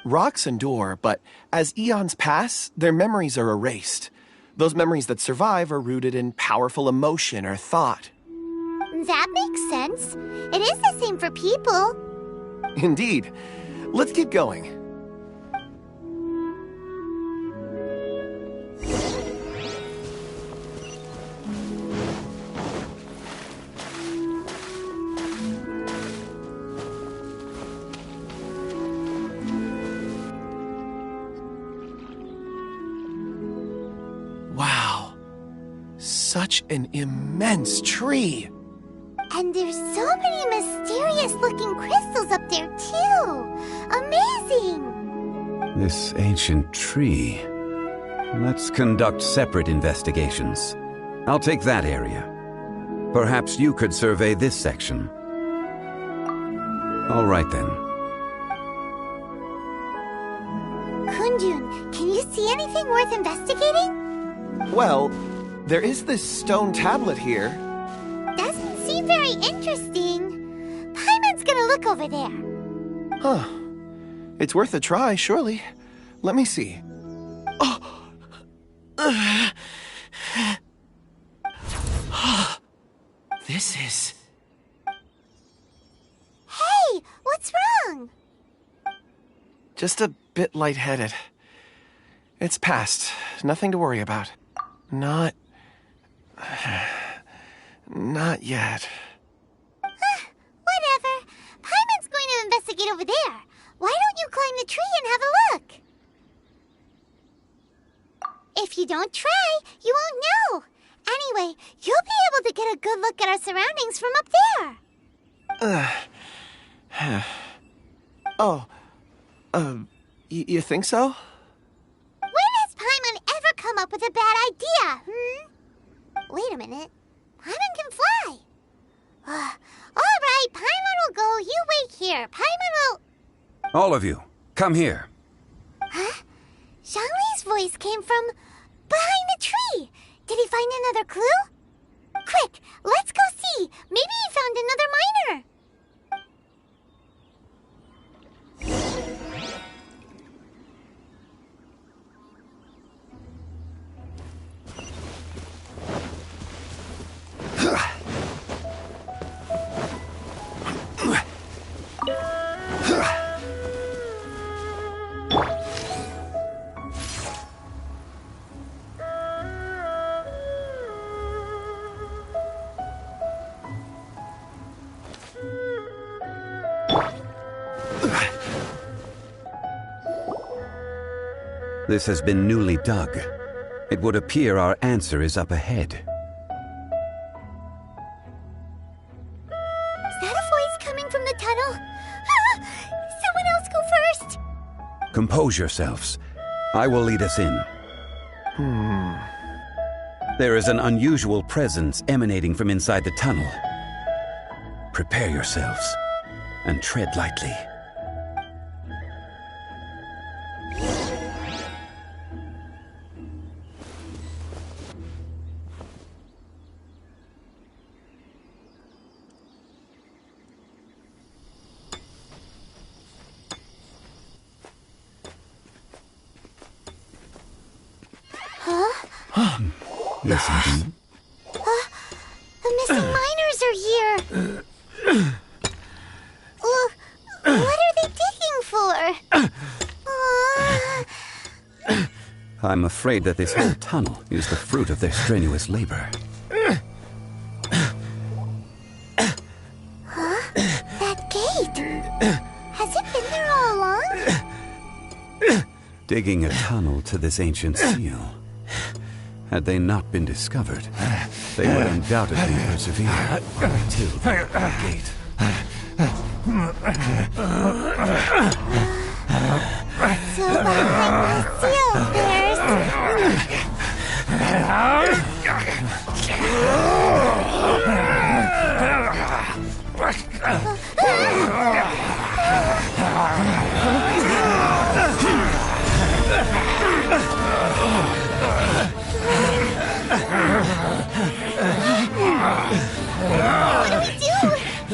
Rocks endure, but as eons pass, their memories are erased. Those memories that survive are rooted in powerful emotion or thought. That makes sense. It is the same for people. Indeed. Let's keep going. Wow. Such an immense tree. And there's so many mysterious-looking crystals up there, too. Amazing! This ancient tree. Let's conduct separate investigations. I'll take that area. Perhaps you could survey this section. All right, then. Kunjun, can you see anything worth investigating? Well, there is this stone tablet here. Doesn't seem very interesting. Paimon's gonna look over there. Huh. It's worth a try, surely. Let me see. Oh! This is... Hey, what's wrong? just a bit lightheaded. It's past. Nothing to worry about. Not yet. Whatever. Paimon's going to investigate over there. Why don't you climb the tree and have a look? If you don't try, you won't know. Anyway, you'll be able to get a good look at our surroundings from up there. You think so? When has Paimon ever come up with a bad idea, Wait a minute. Paimon can fly. All right, Paimon will go. You wait here. Paimon will... All of you, come here. Huh? Zhongli's voice came from behind the tree. Did he find another clue? Quick, let's go see. Maybe he found another miner. This has been newly dug. It would appear our answer is up ahead. Is that a voice coming from the tunnel? Someone else go first! Compose yourselves. I will lead us in. There is an unusual presence emanating from inside the tunnel. Prepare yourselves and tread lightly. Listen to me. The missing miners are here. What are they digging for? I'm afraid that this whole tunnel is the fruit of their strenuous labor. That gate. Has it been there all along? Digging a tunnel to this ancient seal. Had they not been discovered, they would undoubtedly persevere until the gate. So behind the seal, What do we do?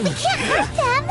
We can't hurt them.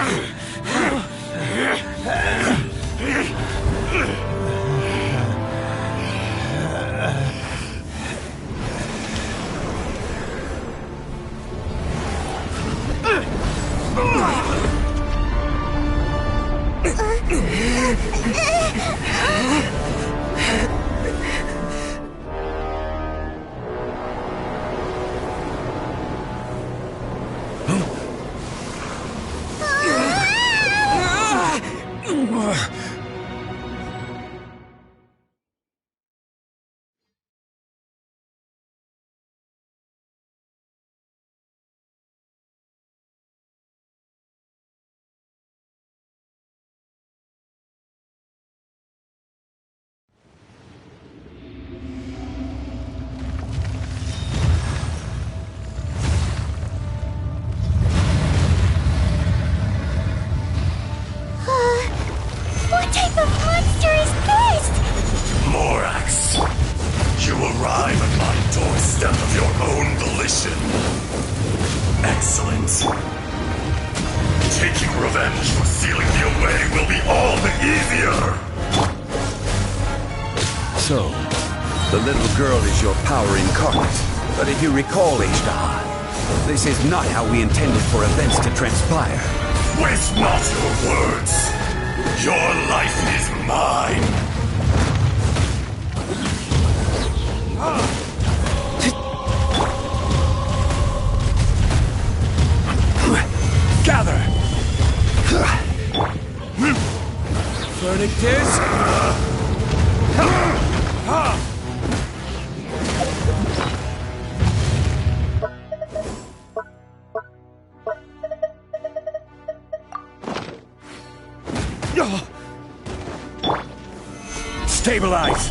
so. The little girl is your power incarnate. But if you recall, Ishtar, this is not how we intended for events to transpire. Waste not your words. Your life is mine. Gather! Verdictus! Stabilize!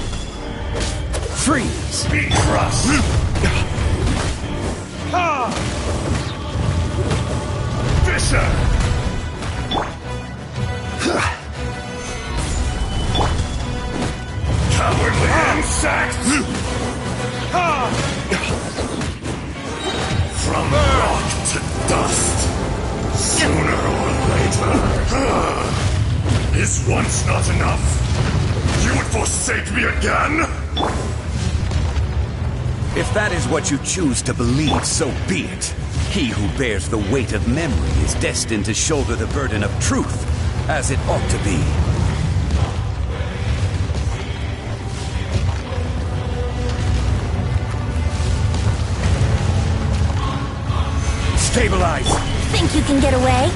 Freeze! Be crushed! Fisher! Cowardly insects! From rock to dust, sooner or later. Is once not enough? You would forsake me again? If that is what you choose to believe, so be it. He who bears the weight of memory is destined to shoulder the burden of truth, as it ought to be. Stabilize! Think you can get away?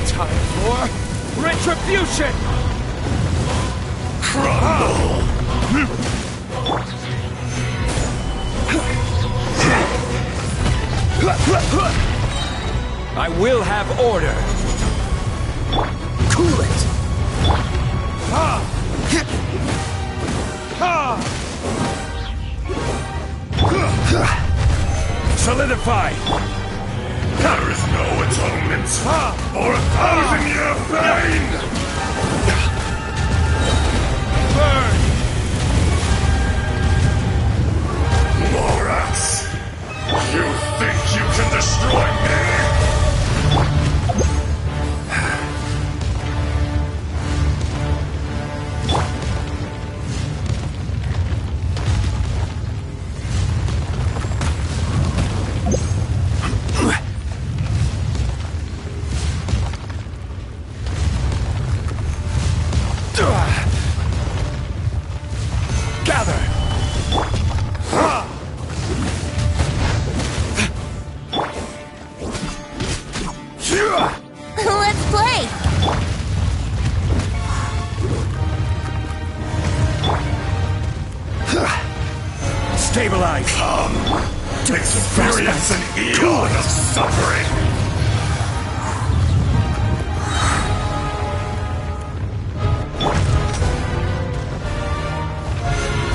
Time for retribution! Crumble! I will have order! Cool it! Solidify! There is no atonement for 1,000-year pain! Burn! Morax! You think you can destroy me? Gather! Let's play! Stabilize! Come! Experience an eon of suffering!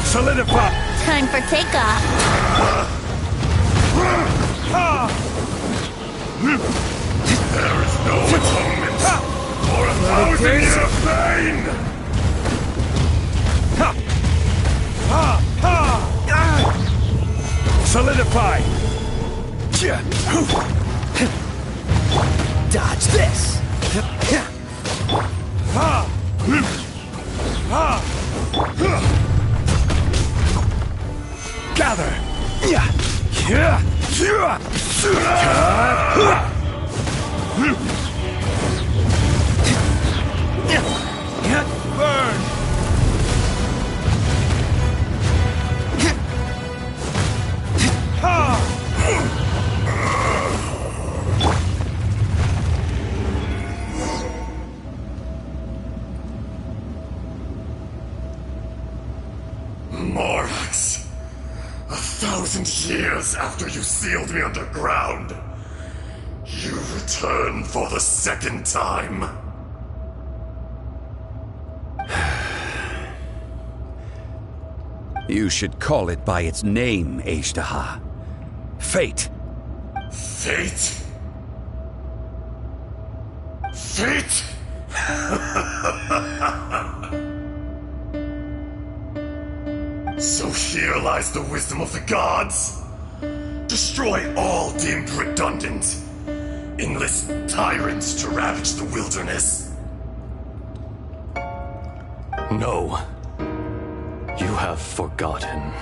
Solidify! Time for takeoff. There is no atonement for 1,000-year pain! Solidify! Dodge this! Gather! Burn! Morax, 1,000 years after you sealed me underground, you return for the second time. You should call it by its name, Ishtar. Fate. Fate? Fate? So here lies the wisdom of the gods. Destroy all deemed redundant, enlist tyrants to ravage the wilderness? No. You have forgotten.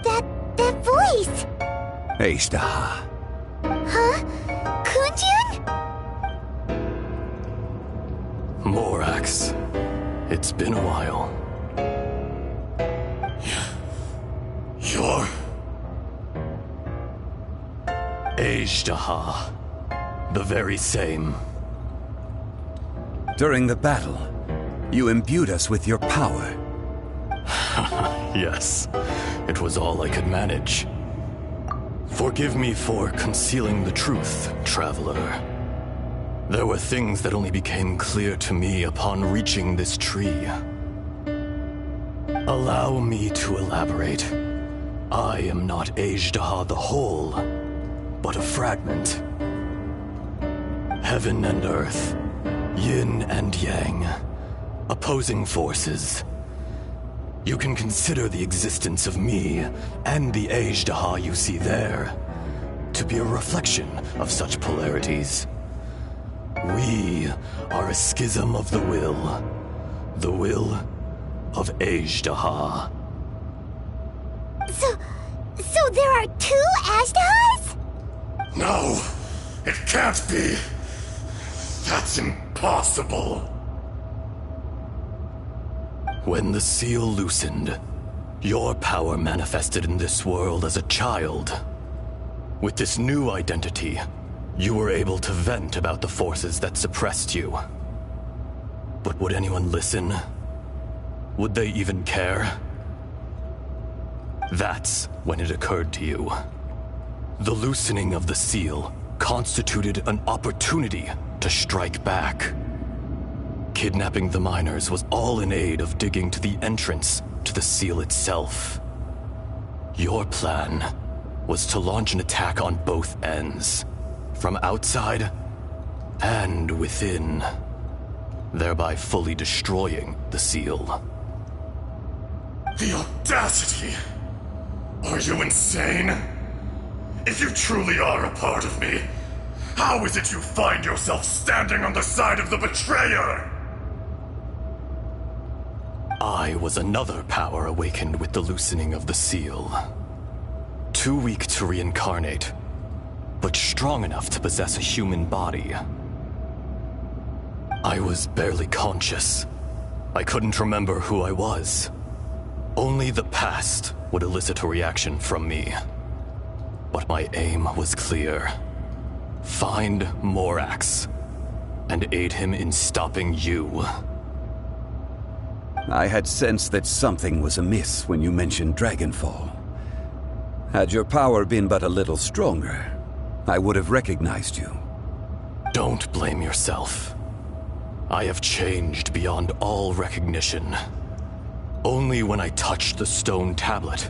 That voice! Ashtaha. Huh? Kunjun? Morax. It's been a while. You're... Ashtaha. The very same. During the battle, you imbued us with your power. Yes, it was all I could manage. Forgive me for concealing the truth, traveler. There were things that only became clear to me upon reaching this tree. Allow me to elaborate. I am not Ashtaha the whole, but a fragment. Heaven and earth, yin and yang, opposing forces. You can consider the existence of me and the Ashtaha you see there to be a reflection of such polarities. We are a schism of the will of Ashtaha. So there are two Ashtahas? No, it can't be. That's impossible. When the seal loosened, your power manifested in this world as a child. With this new identity, you were able to vent about the forces that suppressed you. But would anyone listen? Would they even care? That's when it occurred to you. The loosening of the seal constituted an opportunity to strike back. Kidnapping the miners was all in aid of digging to the entrance to the seal itself. Your plan was to launch an attack on both ends, from outside and within, thereby fully destroying the seal. The audacity! Are you insane? If you truly are a part of me, how is it you find yourself standing on the side of the betrayer? I was another power awakened with the loosening of the seal. Too weak to reincarnate, but strong enough to possess a human body. I was barely conscious. I couldn't remember who I was. Only the past would elicit a reaction from me. But my aim was clear. Find Morax, and aid him in stopping you. I had sensed that something was amiss when you mentioned Dragonfall. Had your power been but a little stronger, I would have recognized you. Don't blame yourself. I have changed beyond all recognition. Only when I touched the stone tablet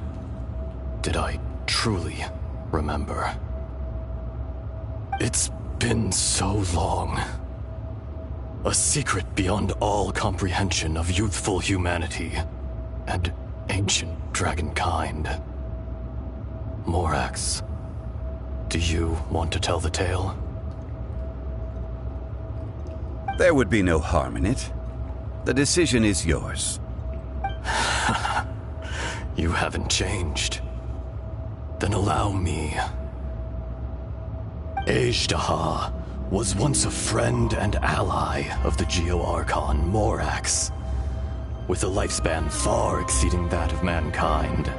did I truly remember. It's been so long. A secret beyond all comprehension of youthful humanity and ancient dragonkind. Morax, do you want to tell the tale? There would be no harm in it. The decision is yours. You haven't changed. Then allow me. Ashtaha was once a friend and ally of the Geo-Archon Morax, with a lifespan far exceeding that of mankind.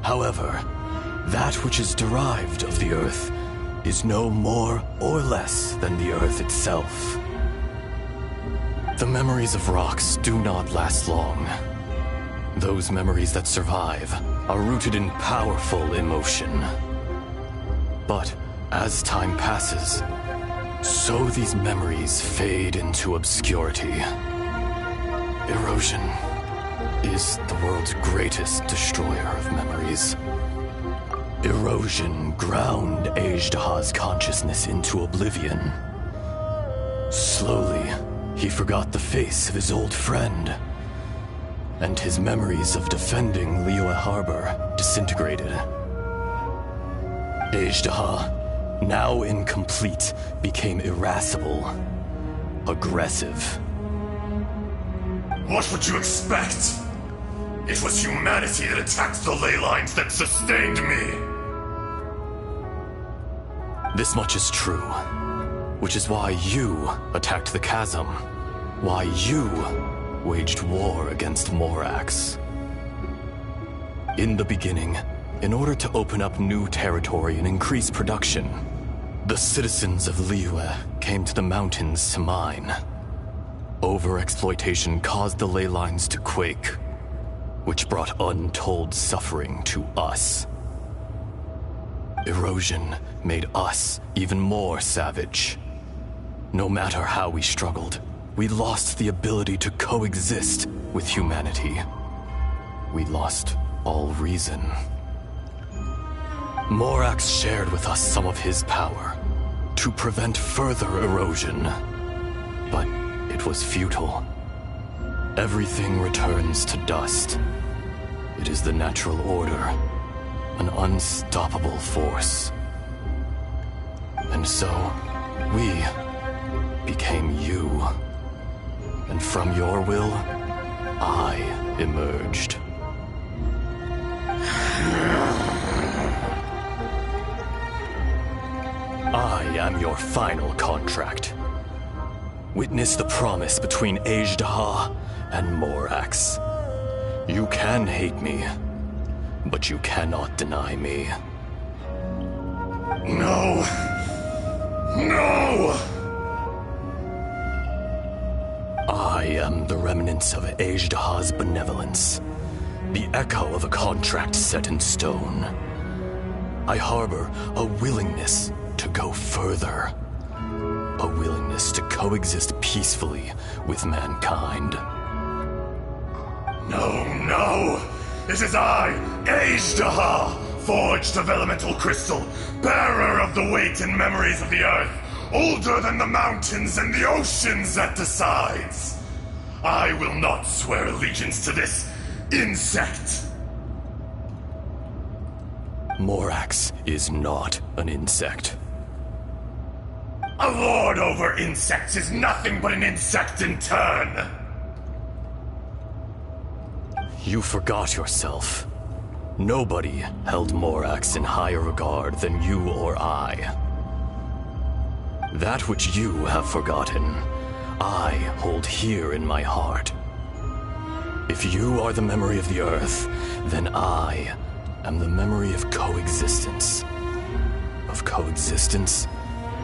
However, that which is derived of the Earth is no more or less than the Earth itself. The memories of rocks do not last long. Those memories that survive are rooted in powerful emotion. But as time passes, so these memories fade into obscurity. Erosion is the world's greatest destroyer of memories. Erosion ground Ashtaha's consciousness into oblivion. Slowly, he forgot the face of his old friend, and his memories of defending Liyue Harbor disintegrated. Ashtaha now incomplete, became irascible, aggressive. What would you expect? It was humanity that attacked the ley lines that sustained me. This much is true, which is why you attacked the chasm, why you waged war against Morax. In the beginning, in order to open up new territory and increase production, the citizens of Liyue came to the mountains to mine. Overexploitation caused the ley lines to quake, which brought untold suffering to us. Erosion made us even more savage. No matter how we struggled, we lost the ability to coexist with humanity. We lost all reason. Morax shared with us some of his power to prevent further erosion, but it was futile. Everything returns to dust. It is the natural order, an unstoppable force. And so, we became you. And from your will, I emerged. I am your final contract. Witness the promise between Azhdaha and Morax. You can hate me, but you cannot deny me. No! No! I am the remnants of Azhdaha's benevolence, the echo of a contract set in stone. I harbor a willingness to go further, a willingness to coexist peacefully with mankind. No, no! It is I, Azhdaha, forged of elemental crystal, bearer of the weight and memories of the earth, older than the mountains and the oceans that decides. I will not swear allegiance to this insect. Morax is not an insect. A lord over insects is nothing but an insect in turn. You forgot yourself. Nobody held Morax in higher regard than you or I. That which you have forgotten, I hold here in my heart. If you are the memory of the Earth, then I am the memory of coexistence. Of coexistence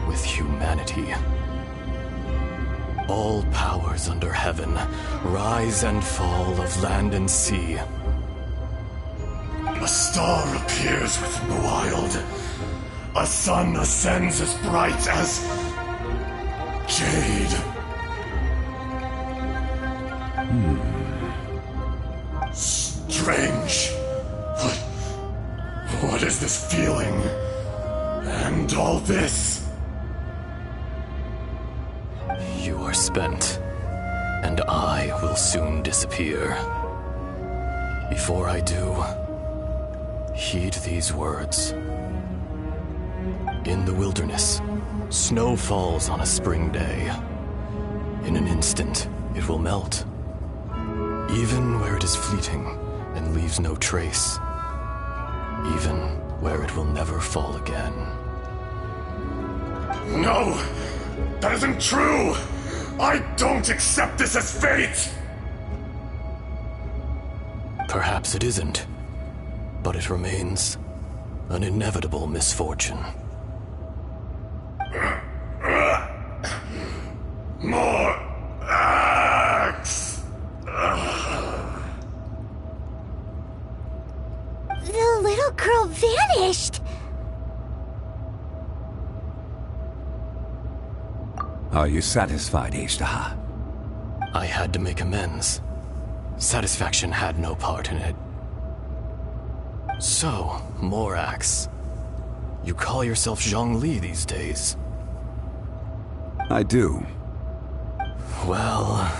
with humanity. All powers under heaven, rise and fall of land and sea. A star appears within the wild. A sun ascends as bright as jade. Strange. What is this feeling? And all this? You are spent, and I will soon disappear. Before I do, heed these words. In the wilderness, snow falls on a spring day. In an instant, it will melt. Even where it is fleeting and leaves no trace. Even where it will never fall again. No! That isn't true! I don't accept this as fate! Perhaps it isn't, but it remains an inevitable misfortune. More axe! The little girl vanished! Are you satisfied, Azhdaha? I had to make amends. Satisfaction had no part in it. So, Morax, you call yourself zhongli these days? I do. Well,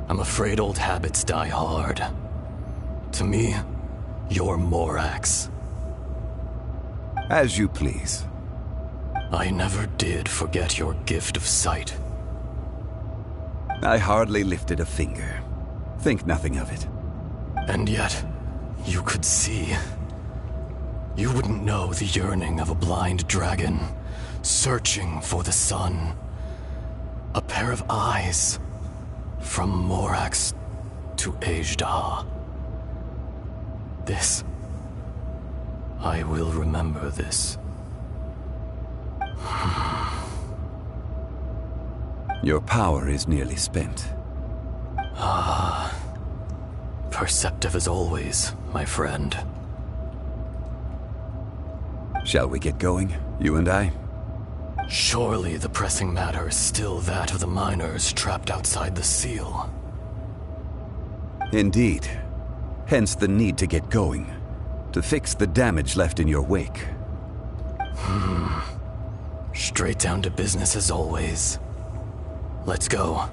I'm afraid old habits die hard. To me, you're Morax. As you please. I never did forget your gift of sight. I hardly lifted a finger. Think nothing of it. And yet, you could see. You wouldn't know the yearning of a blind dragon, searching for the sun. A pair of eyes, from Morax to Ejdah. This. I will remember this. Your power is nearly spent. Ah. Perceptive as always, my friend. Shall we get going, you and I? Surely the pressing matter is still that of the miners trapped outside the seal. Indeed. Hence the need to get going. To fix the damage left in your wake. Straight down to business as always. Let's go.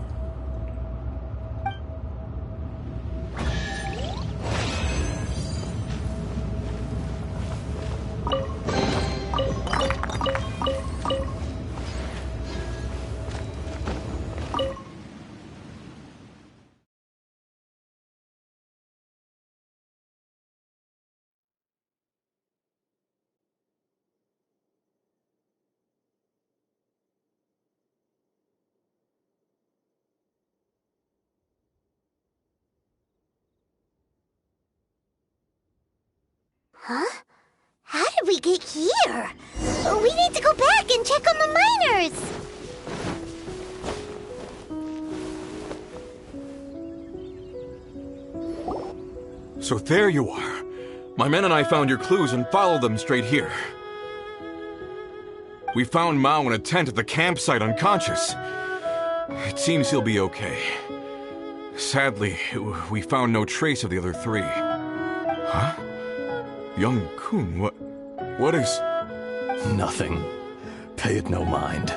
Huh? How did we get here? We need to go back and check on the miners! So there you are. My men and I found your clues and followed them straight here. We found Mao in a tent at the campsite unconscious. It seems he'll be okay. Sadly, we found no trace of the other three. Huh? Young Kun, what is... Nothing. Pay it no mind.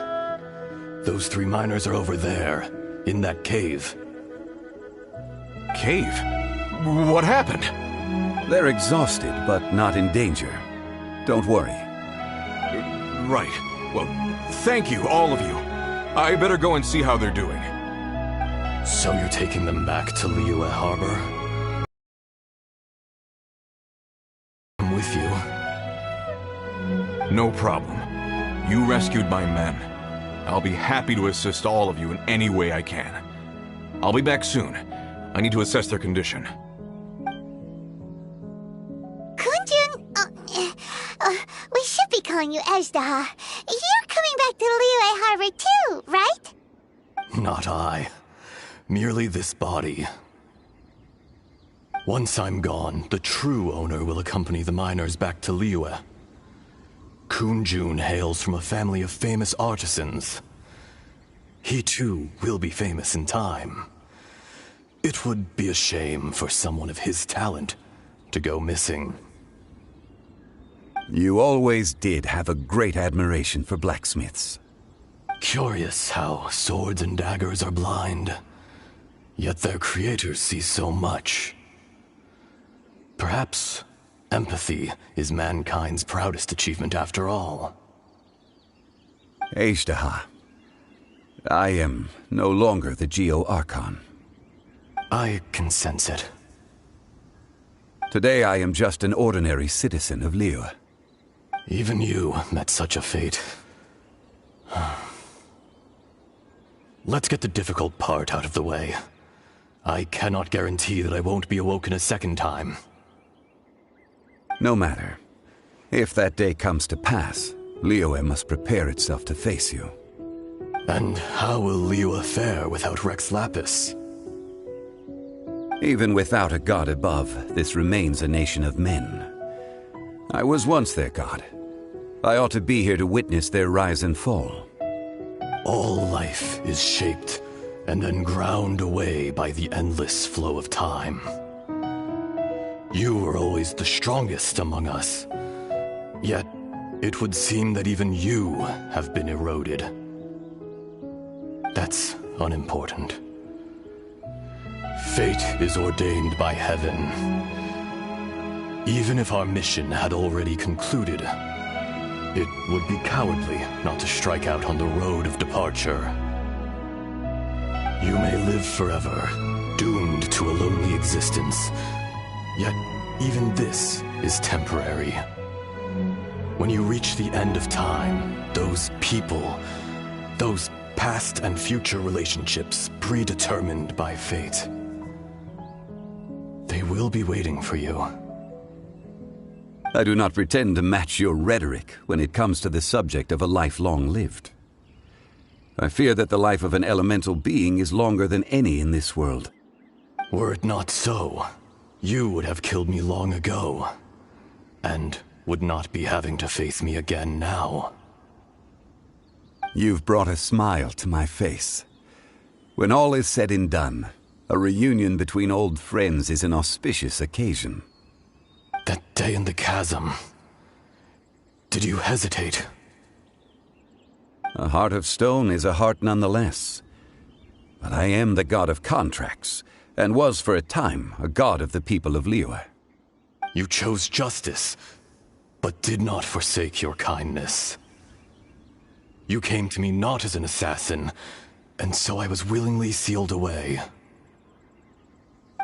Those three miners are over there, in that cave. Cave? What happened? They're exhausted, but not in danger. Don't worry. Right. Well, thank you, all of you. I better go and see how they're doing. So you're taking them back to Liyue Harbor? I'm with you. No problem. You rescued my men. I'll be happy to assist all of you in any way I can. I'll be back soon. I need to assess their condition. Kunjun, we should be calling you Ejdah. You're coming back to Liyue Harbor too, right? Not I. Merely this body. Once I'm gone, the true owner will accompany the miners back to Liyue. Kunjun hails from a family of famous artisans. He too will be famous in time. It would be a shame for someone of his talent to go missing. You always did have a great admiration for blacksmiths. Curious how swords and daggers are blind, yet their creators see so much. Perhaps empathy is mankind's proudest achievement after all. Ejdah, I am no longer the Geo-Archon. I can sense it. Today I am just an ordinary citizen of Liyue. Even you met such a fate. Let's get the difficult part out of the way. I cannot guarantee that I won't be awoken a second time. No matter. If that day comes to pass, Liyue must prepare itself to face you. And how will Liyue fare without Rex Lapis? Even without a god above, this remains a nation of men. I was once their god. I ought to be here to witness their rise and fall. All life is shaped and then ground away by the endless flow of time. You were always the strongest among us. Yet, it would seem that even you have been eroded. That's unimportant. Fate is ordained by heaven. Even if our mission had already concluded, It would be cowardly not to strike out on the road of departure. You may live forever, doomed to a lonely existence. Yet, even this is temporary. When you reach the end of time, those people, those past and future relationships predetermined by fate, they will be waiting for you. I do not pretend to match your rhetoric when it comes to the subject of a life long lived. I fear that the life of an elemental being is longer than any in this world. Were it not so, you would have killed me long ago, and would not be having to face me again now. You've brought a smile to my face. When all is said and done, a reunion between old friends is an auspicious occasion. That day in the chasm, did you hesitate? A heart of stone is a heart nonetheless. But I am the god of contracts, and was for a time a god of the people of Liyue. You chose justice, but did not forsake your kindness. You came to me not as an assassin, and so I was willingly sealed away.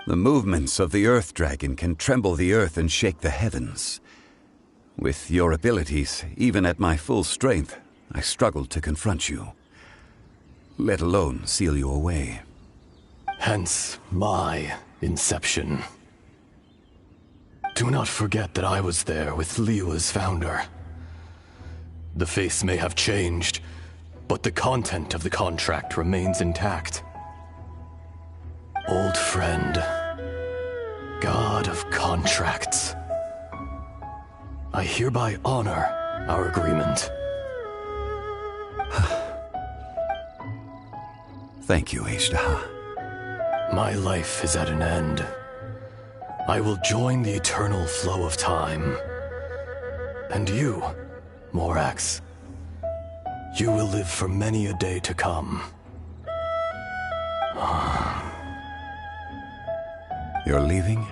The movements of the Earth Dragon can tremble the earth and shake the heavens. With your abilities, even at my full strength, I struggled to confront you, let alone seal you away. Hence my inception. Do not forget that I was there with Liyue's founder. The face may have changed, but the content of the contract remains intact. Old friend, god of contracts, I hereby honor our agreement. Thank you, Ashtaha. My life is at an end. I will join the eternal flow of time. And you, Morax, you will live for many a day to come. You're leaving?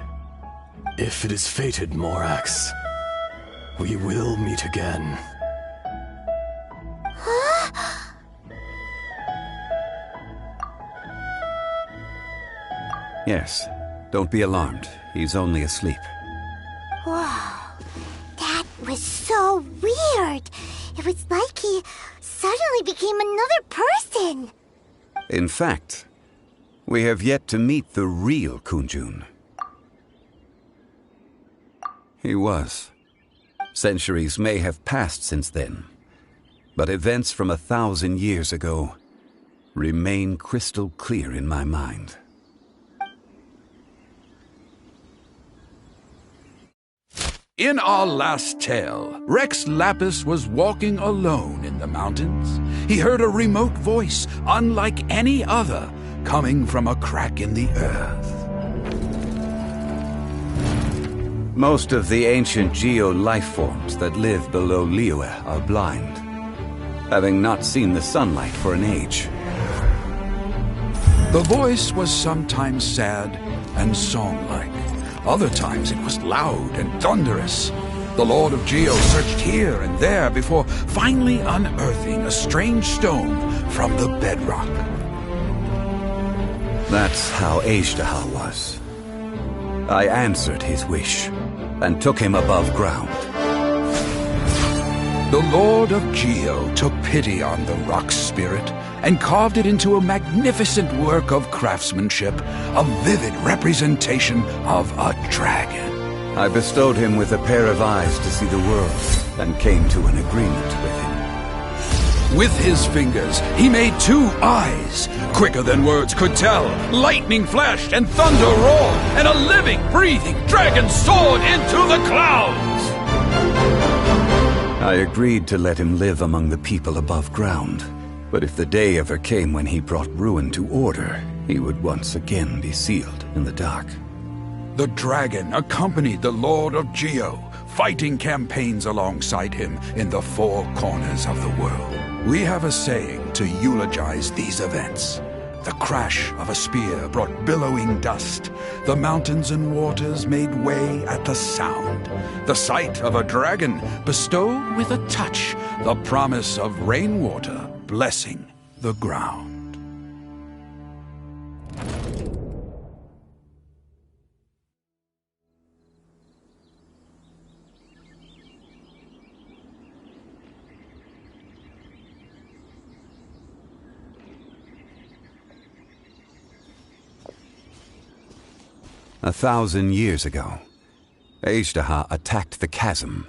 If it is fated, Morax, we will meet again. Yes. Don't be alarmed. He's only asleep. Whoa. That was so weird. It was like he suddenly became another person. In fact, we have yet to meet the real Kunjun. He was. Centuries may have passed since then, but events from 1,000 years ago remain crystal clear in my mind. In our last tale, Rex Lapis was walking alone in the mountains. He heard a remote voice, unlike any other, coming from a crack in the earth. Most of the ancient geo life forms that live below Liyue are blind, having not seen the sunlight for an age. The voice was sometimes sad and song-like. Other times it was loud and thunderous. The Lord of Geo searched here and there before finally unearthing a strange stone from the bedrock. That's how Ashtaha was. I answered his wish and took him above ground. The Lord of Geo took pity on the rock spirit and carved it into a magnificent work of craftsmanship, a vivid representation of a dragon. I bestowed him with a pair of eyes to see the world and came to an agreement with him. With his fingers, he made 2 eyes, quicker than words could tell. Lightning flashed and thunder roared, and a living, breathing dragon soared into the clouds. I agreed to let him live among the people above ground. But if the day ever came when he brought ruin to order, he would once again be sealed in the dark. The dragon accompanied the Lord of Geo, fighting campaigns alongside him in the 4 corners of the world. We have a saying to eulogize these events. The crash of a spear brought billowing dust. The mountains and waters made way at the sound. The sight of a dragon bestowed with a touch the promise of rainwater blessing the ground. A 1,000 years ago, Ejdaha attacked the chasm.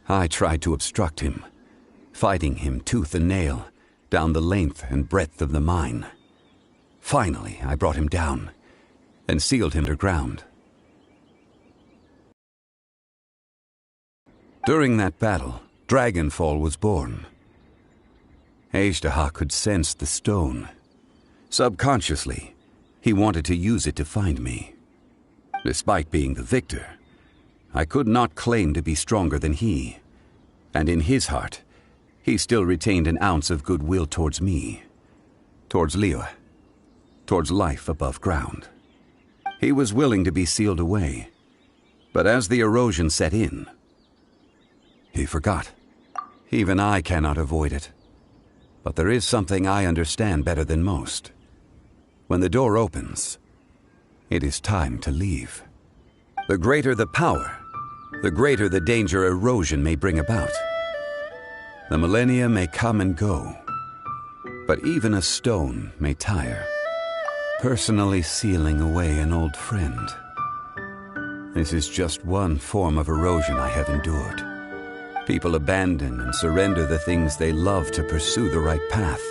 I tried to obstruct him, fighting him tooth and nail down the length and breadth of the mine. Finally, I brought him down and sealed him underground. During that battle, Dragonfall was born. Ejdaha could sense the stone. Subconsciously, he wanted to use it to find me. Despite being the victor, I could not claim to be stronger than he, and in his heart, he still retained an ounce of goodwill towards me, towards Liyue, towards life above ground. He was willing to be sealed away, but as the erosion set in, he forgot. Even I cannot avoid it, but there is something I understand better than most. When the door opens, it is time to leave. The greater the power, the greater the danger erosion may bring about. The millennia may come and go, but even a stone may tire, personally sealing away an old friend. This is just one form of erosion I have endured. People abandon and surrender the things they love to pursue the right path.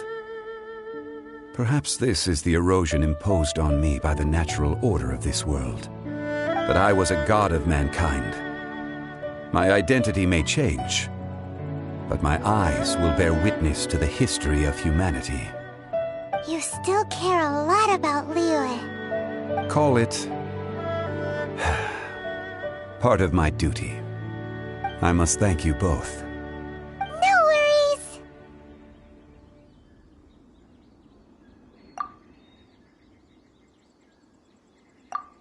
Perhaps this is the erosion imposed on me by the natural order of this world. That I was a god of mankind. My identity may change, but my eyes will bear witness to the history of humanity. You still care a lot about Liyue. Call it part of my duty. I must thank you both. No worries.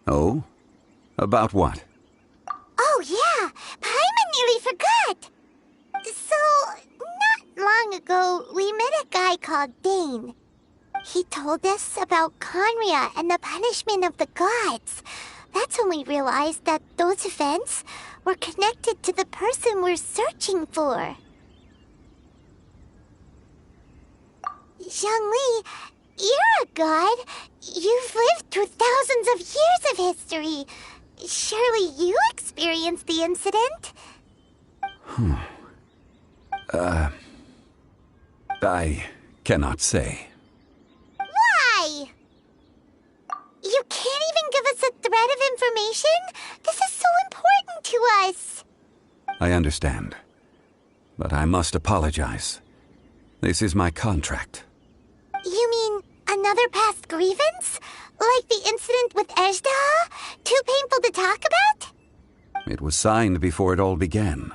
Oh? About what? Oh yeah, Paimon nearly forgot. So, not long ago, we met a guy called Dane. He told us about Conria and the punishment of the gods. That's when we realized that those events were connected to the person we're searching for. Zhongli, you're a god. You've lived through thousands of years of history. Surely you experienced the incident? I cannot say. Why? You can't even give us a thread of information? This is so important to us. I understand, but I must apologize. This is my contract. You mean another past grievance? Like the incident with Ejdaha? Too painful to talk about? It was signed before it all began.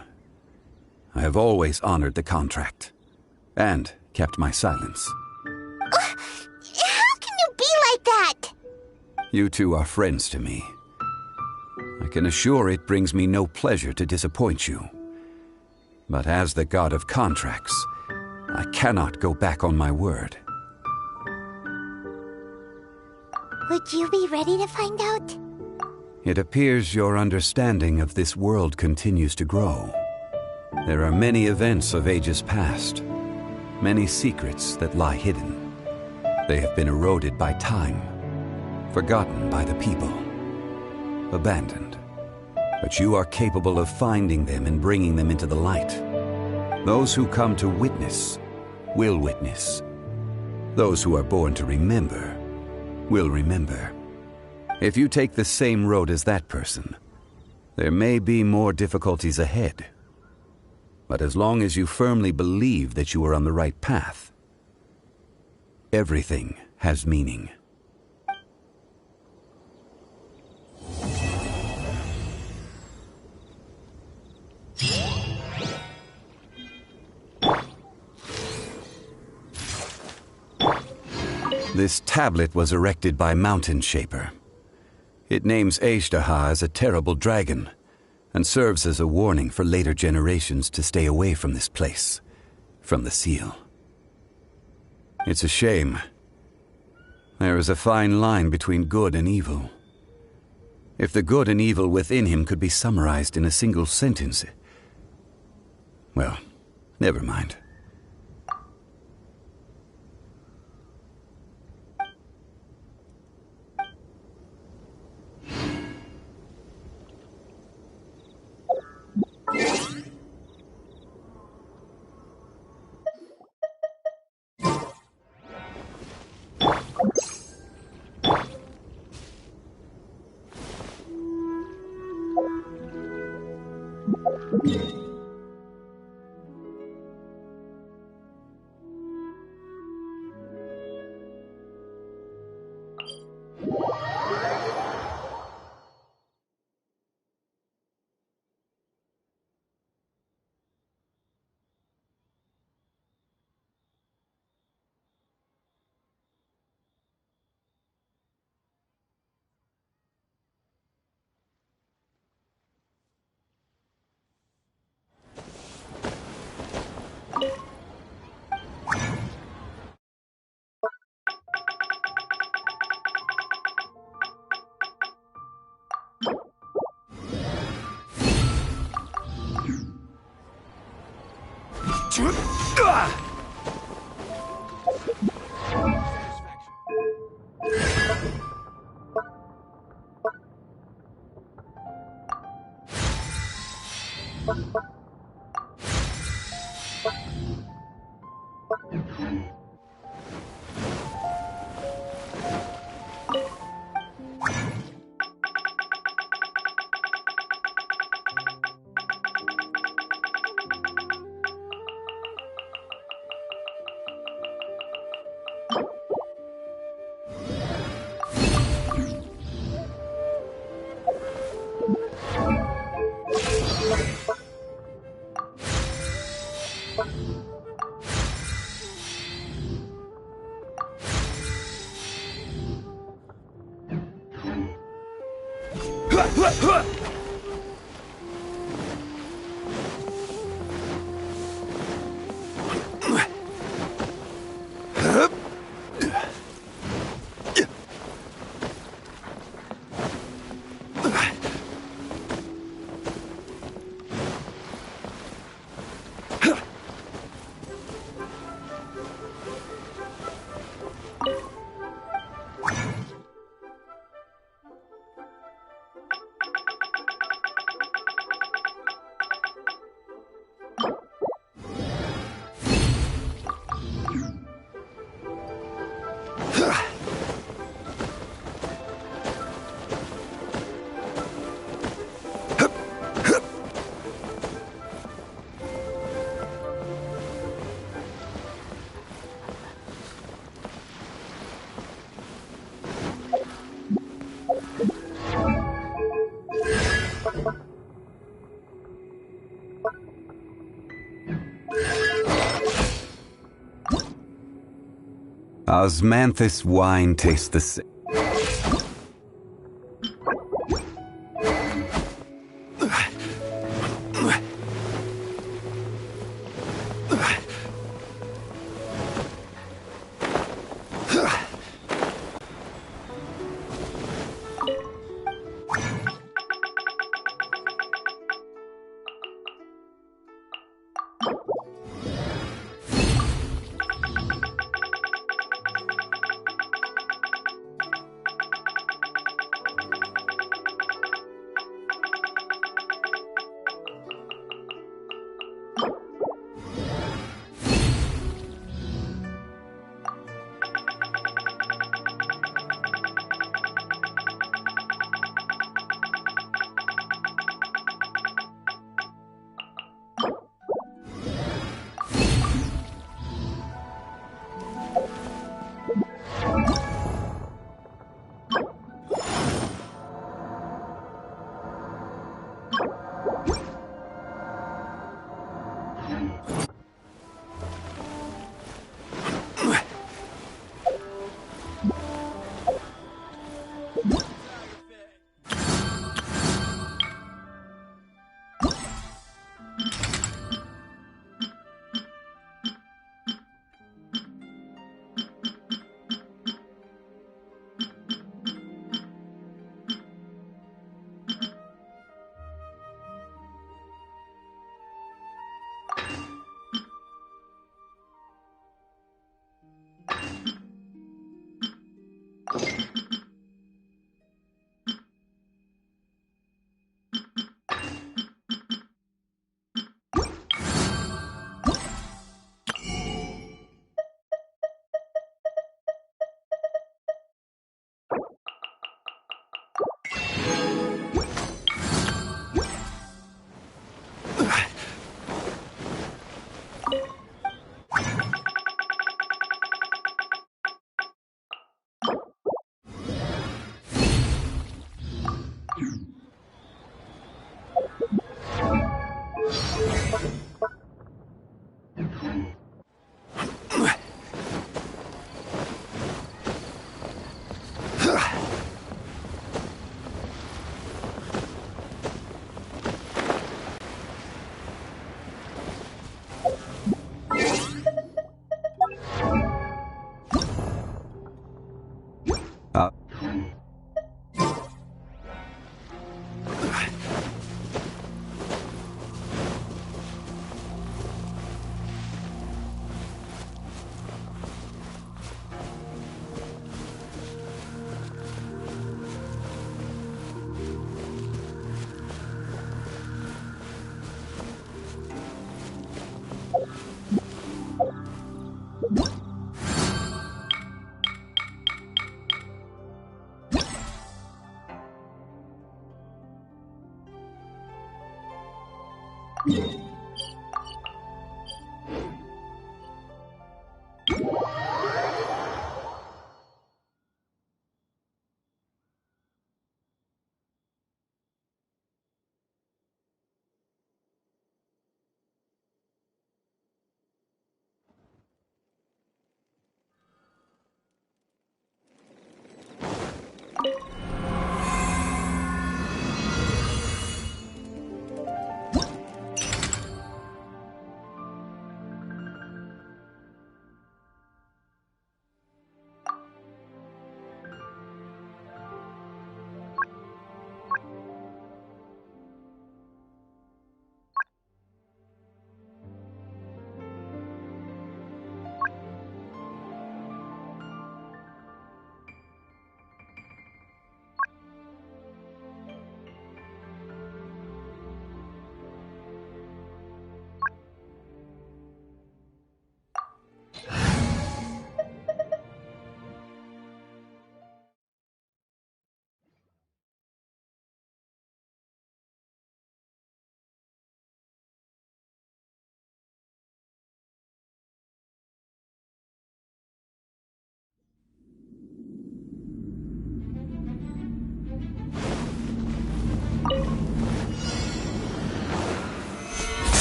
I have always honored the contract, and kept my silence. How can you be like that? You two are friends to me. I can assure it brings me no pleasure to disappoint you. But as the god of contracts, I cannot go back on my word. Would you be ready to find out? It appears your understanding of this world continues to grow. There are many events of ages past, many secrets that lie hidden. They have been eroded by time, forgotten by the people, abandoned. But you are capable of finding them and bringing them into the light. Those who come to witness will witness. Those who are born to remember will remember. If you take the same road as that person, there may be more difficulties ahead. But as long as you firmly believe that you are on the right path, everything has meaning. This tablet was erected by Mountain Shaper. It names Ashtaha as a terrible dragon, and serves as a warning for later generations to stay away from this place, from the seal. It's a shame. There is a fine line between good and evil. If the good and evil within him could be summarized in a single sentence... Well, never mind. Osmanthus wine tastes the same.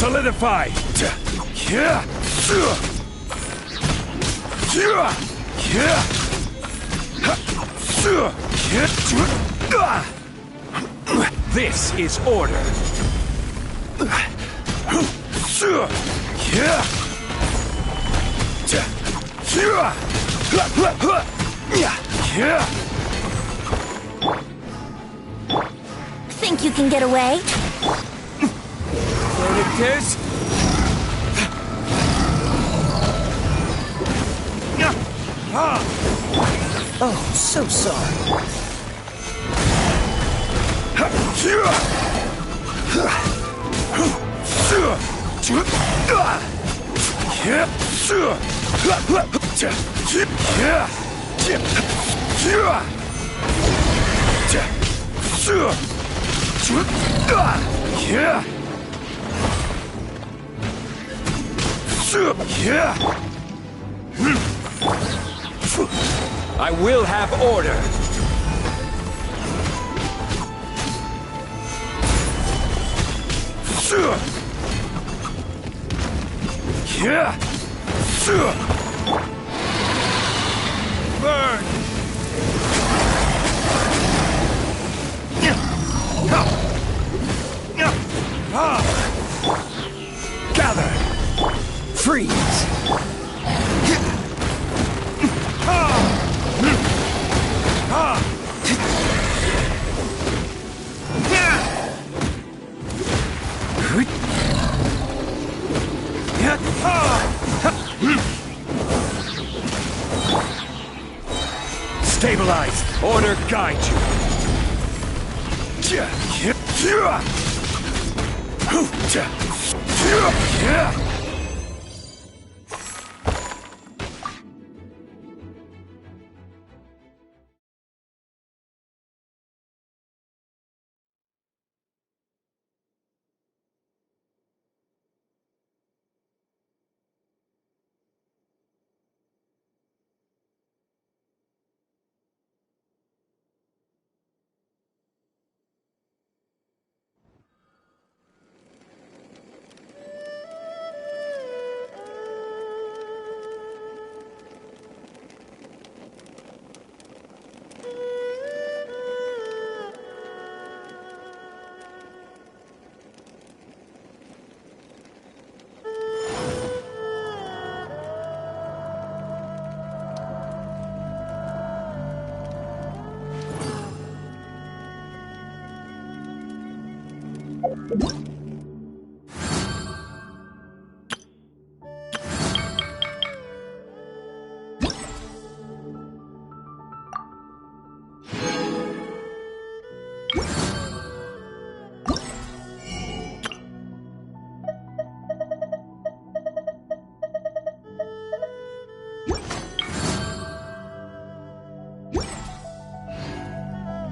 Solidify! This is order. Think you can get away? There it is. Oh, so sorry. I will have order. Burn! Gather! Freeze! Stabilize! Order guide you!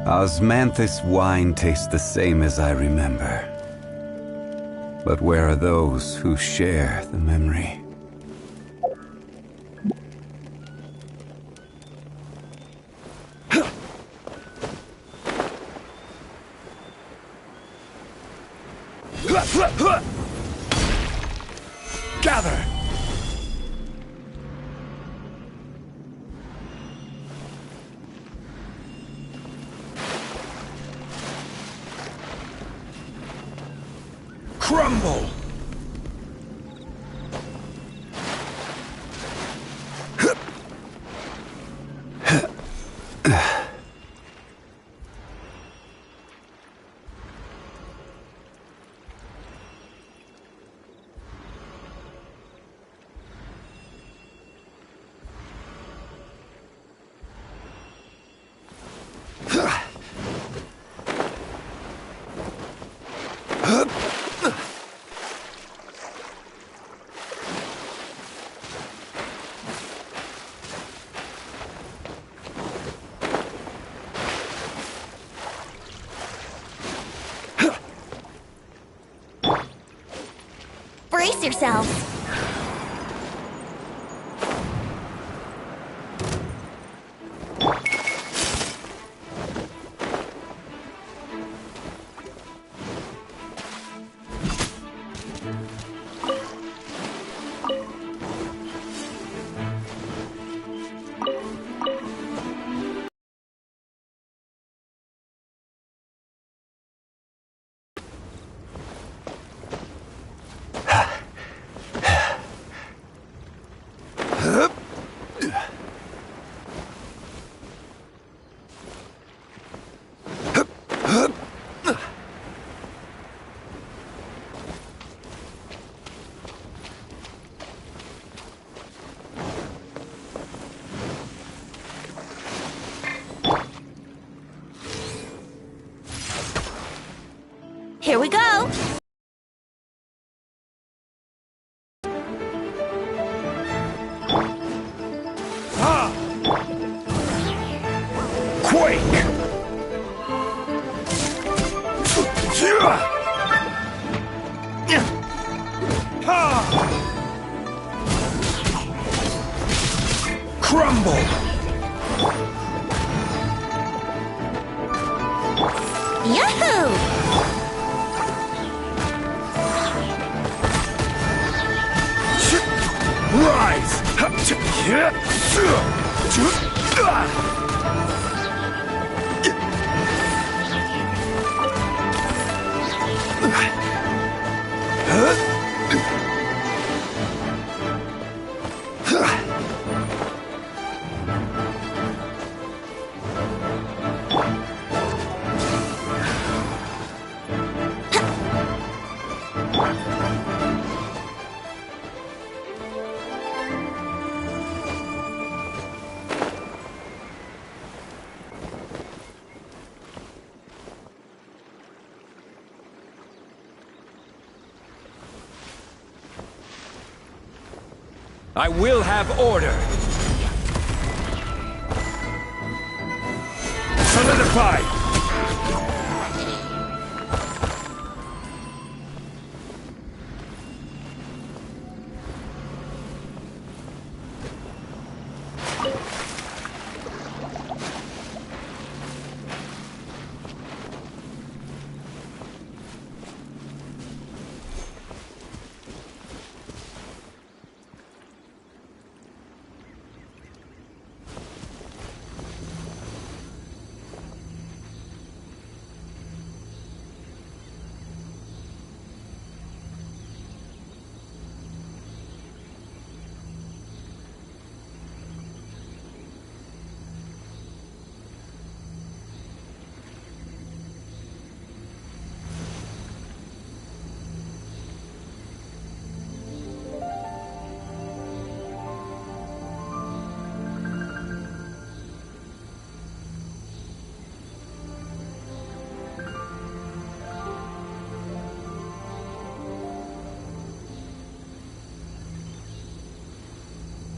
Osmanthus wine tastes the same as I remember. But where are those who share the memory? Gather! Crumble! Brace yourselves. Here we go. Quake! Crumble! Yahoo! Rise! I will have order. Solidify!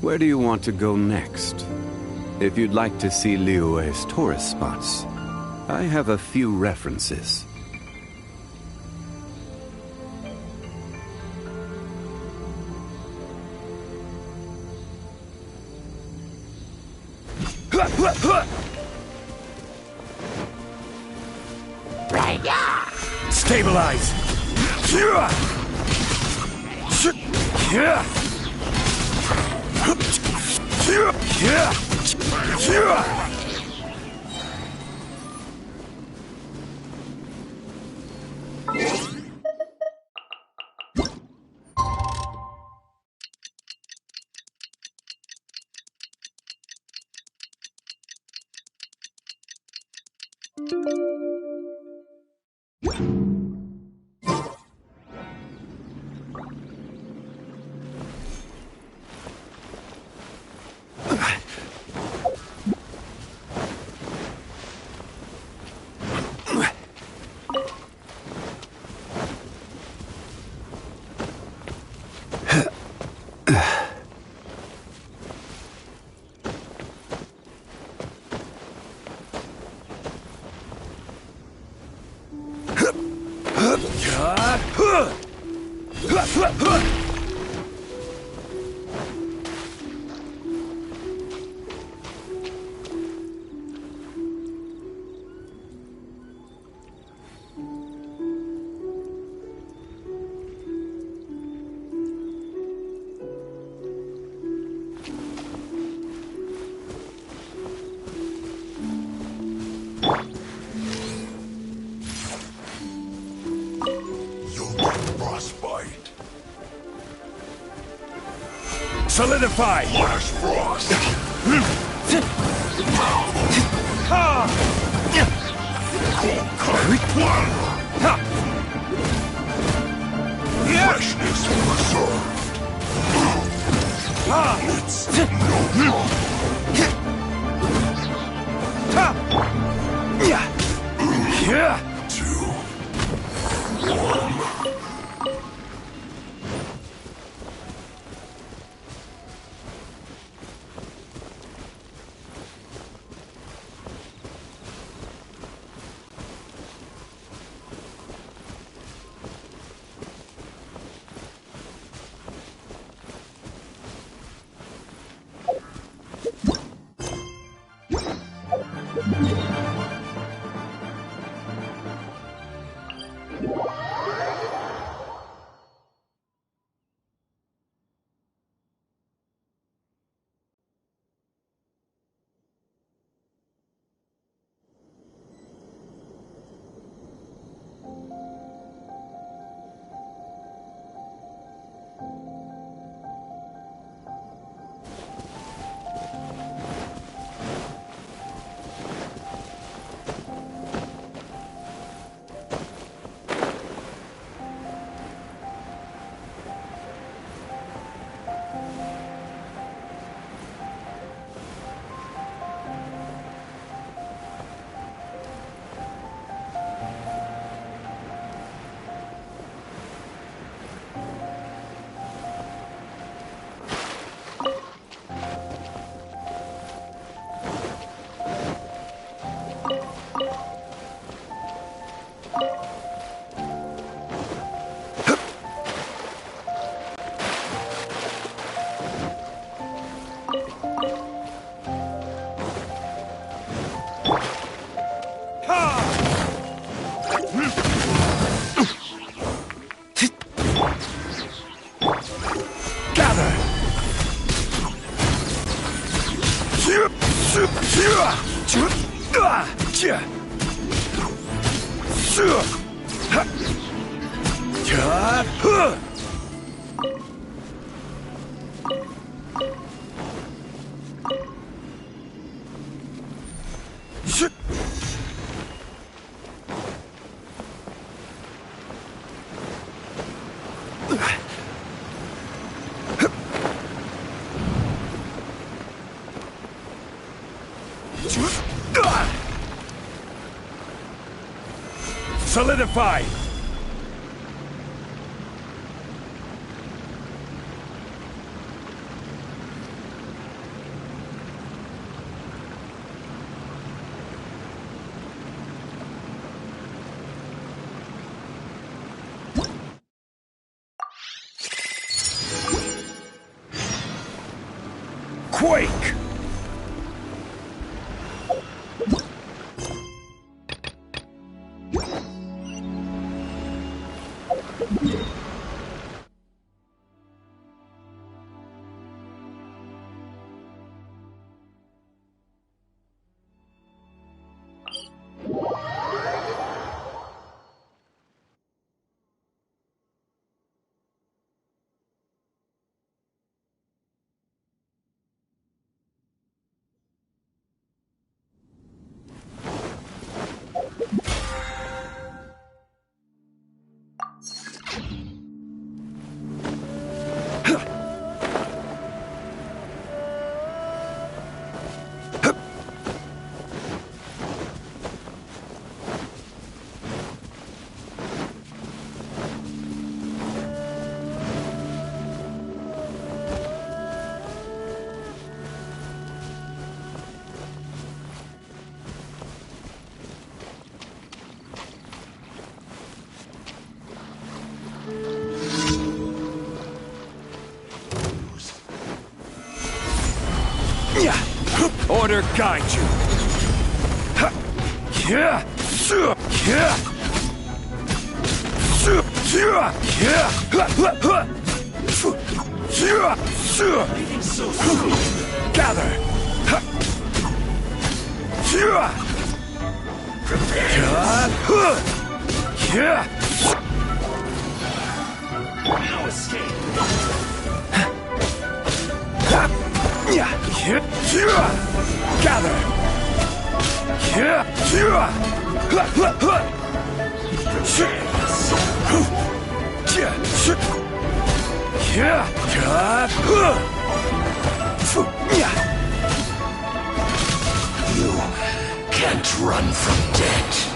Where do you want to go next? If you'd like to see Liyue's tourist spots, I have a few references. Stabilize! Solidify! Flash frost! Freshness preserved! It's no Solidify! quake! Order guide you. Gather. No escape. Gather! You can't run from death.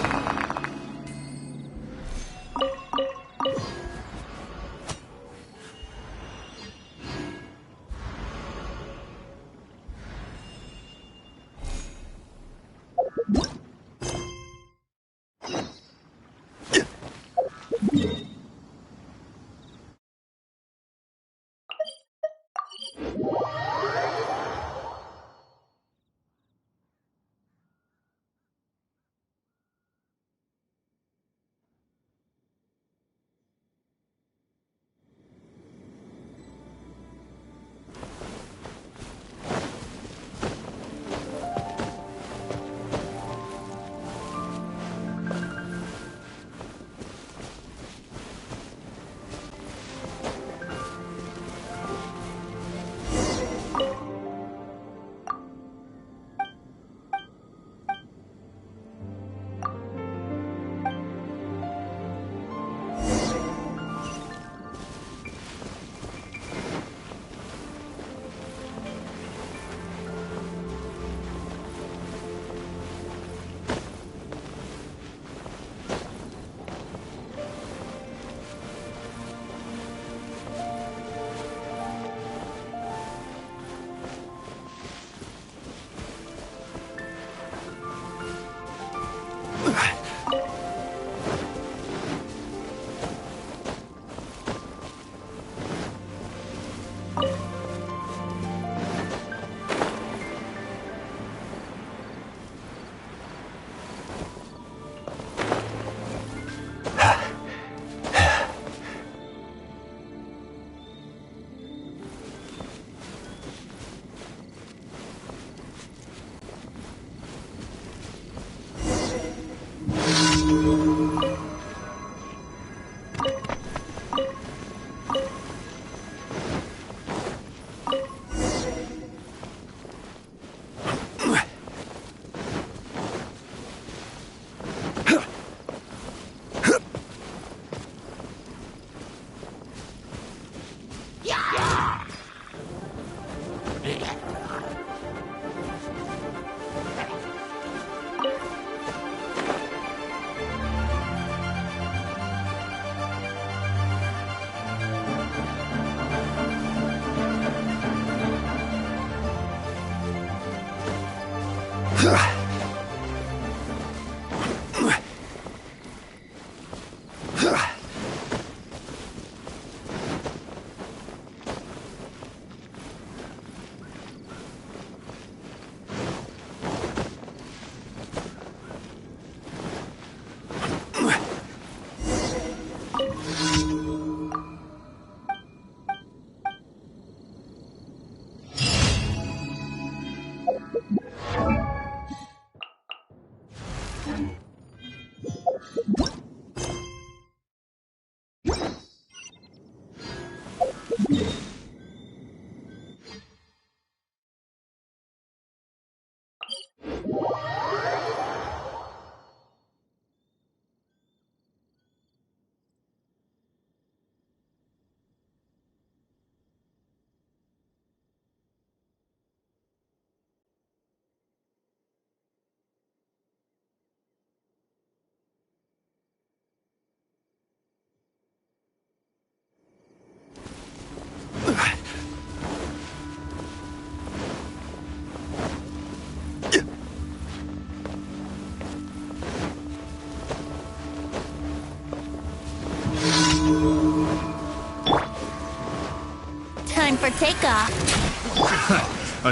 takeoff.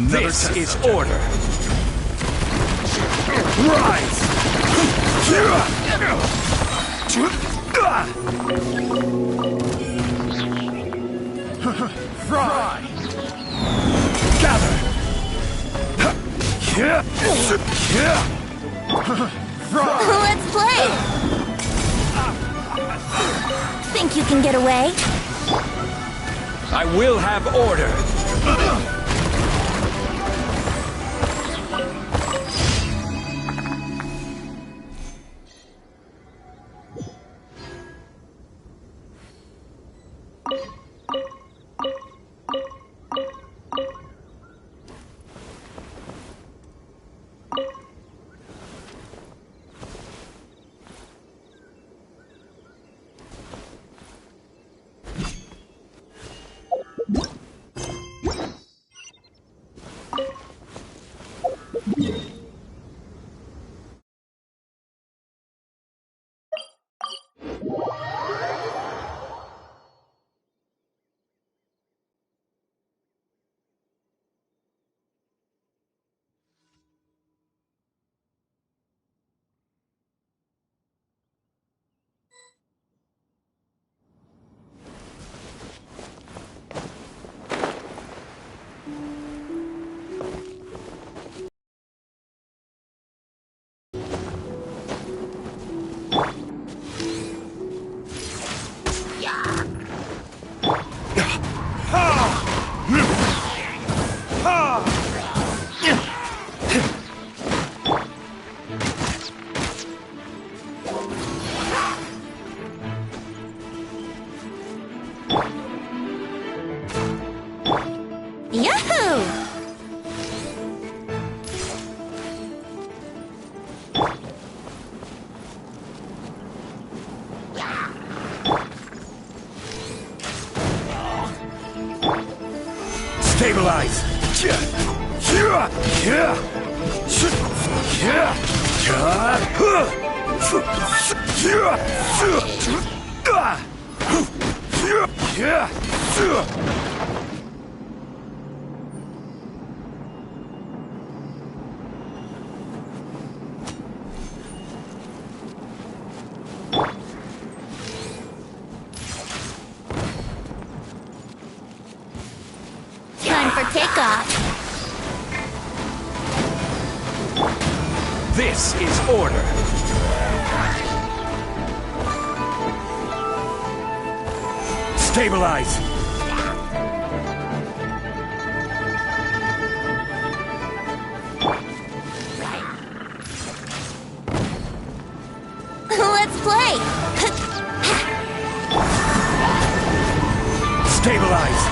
This is order. Rise! Fry! Gather! Let's play! Think you can get away? I will have order. Yahoo! Stabilize! Time for takeoff. This is order. Stabilize! Let's play! Stabilize!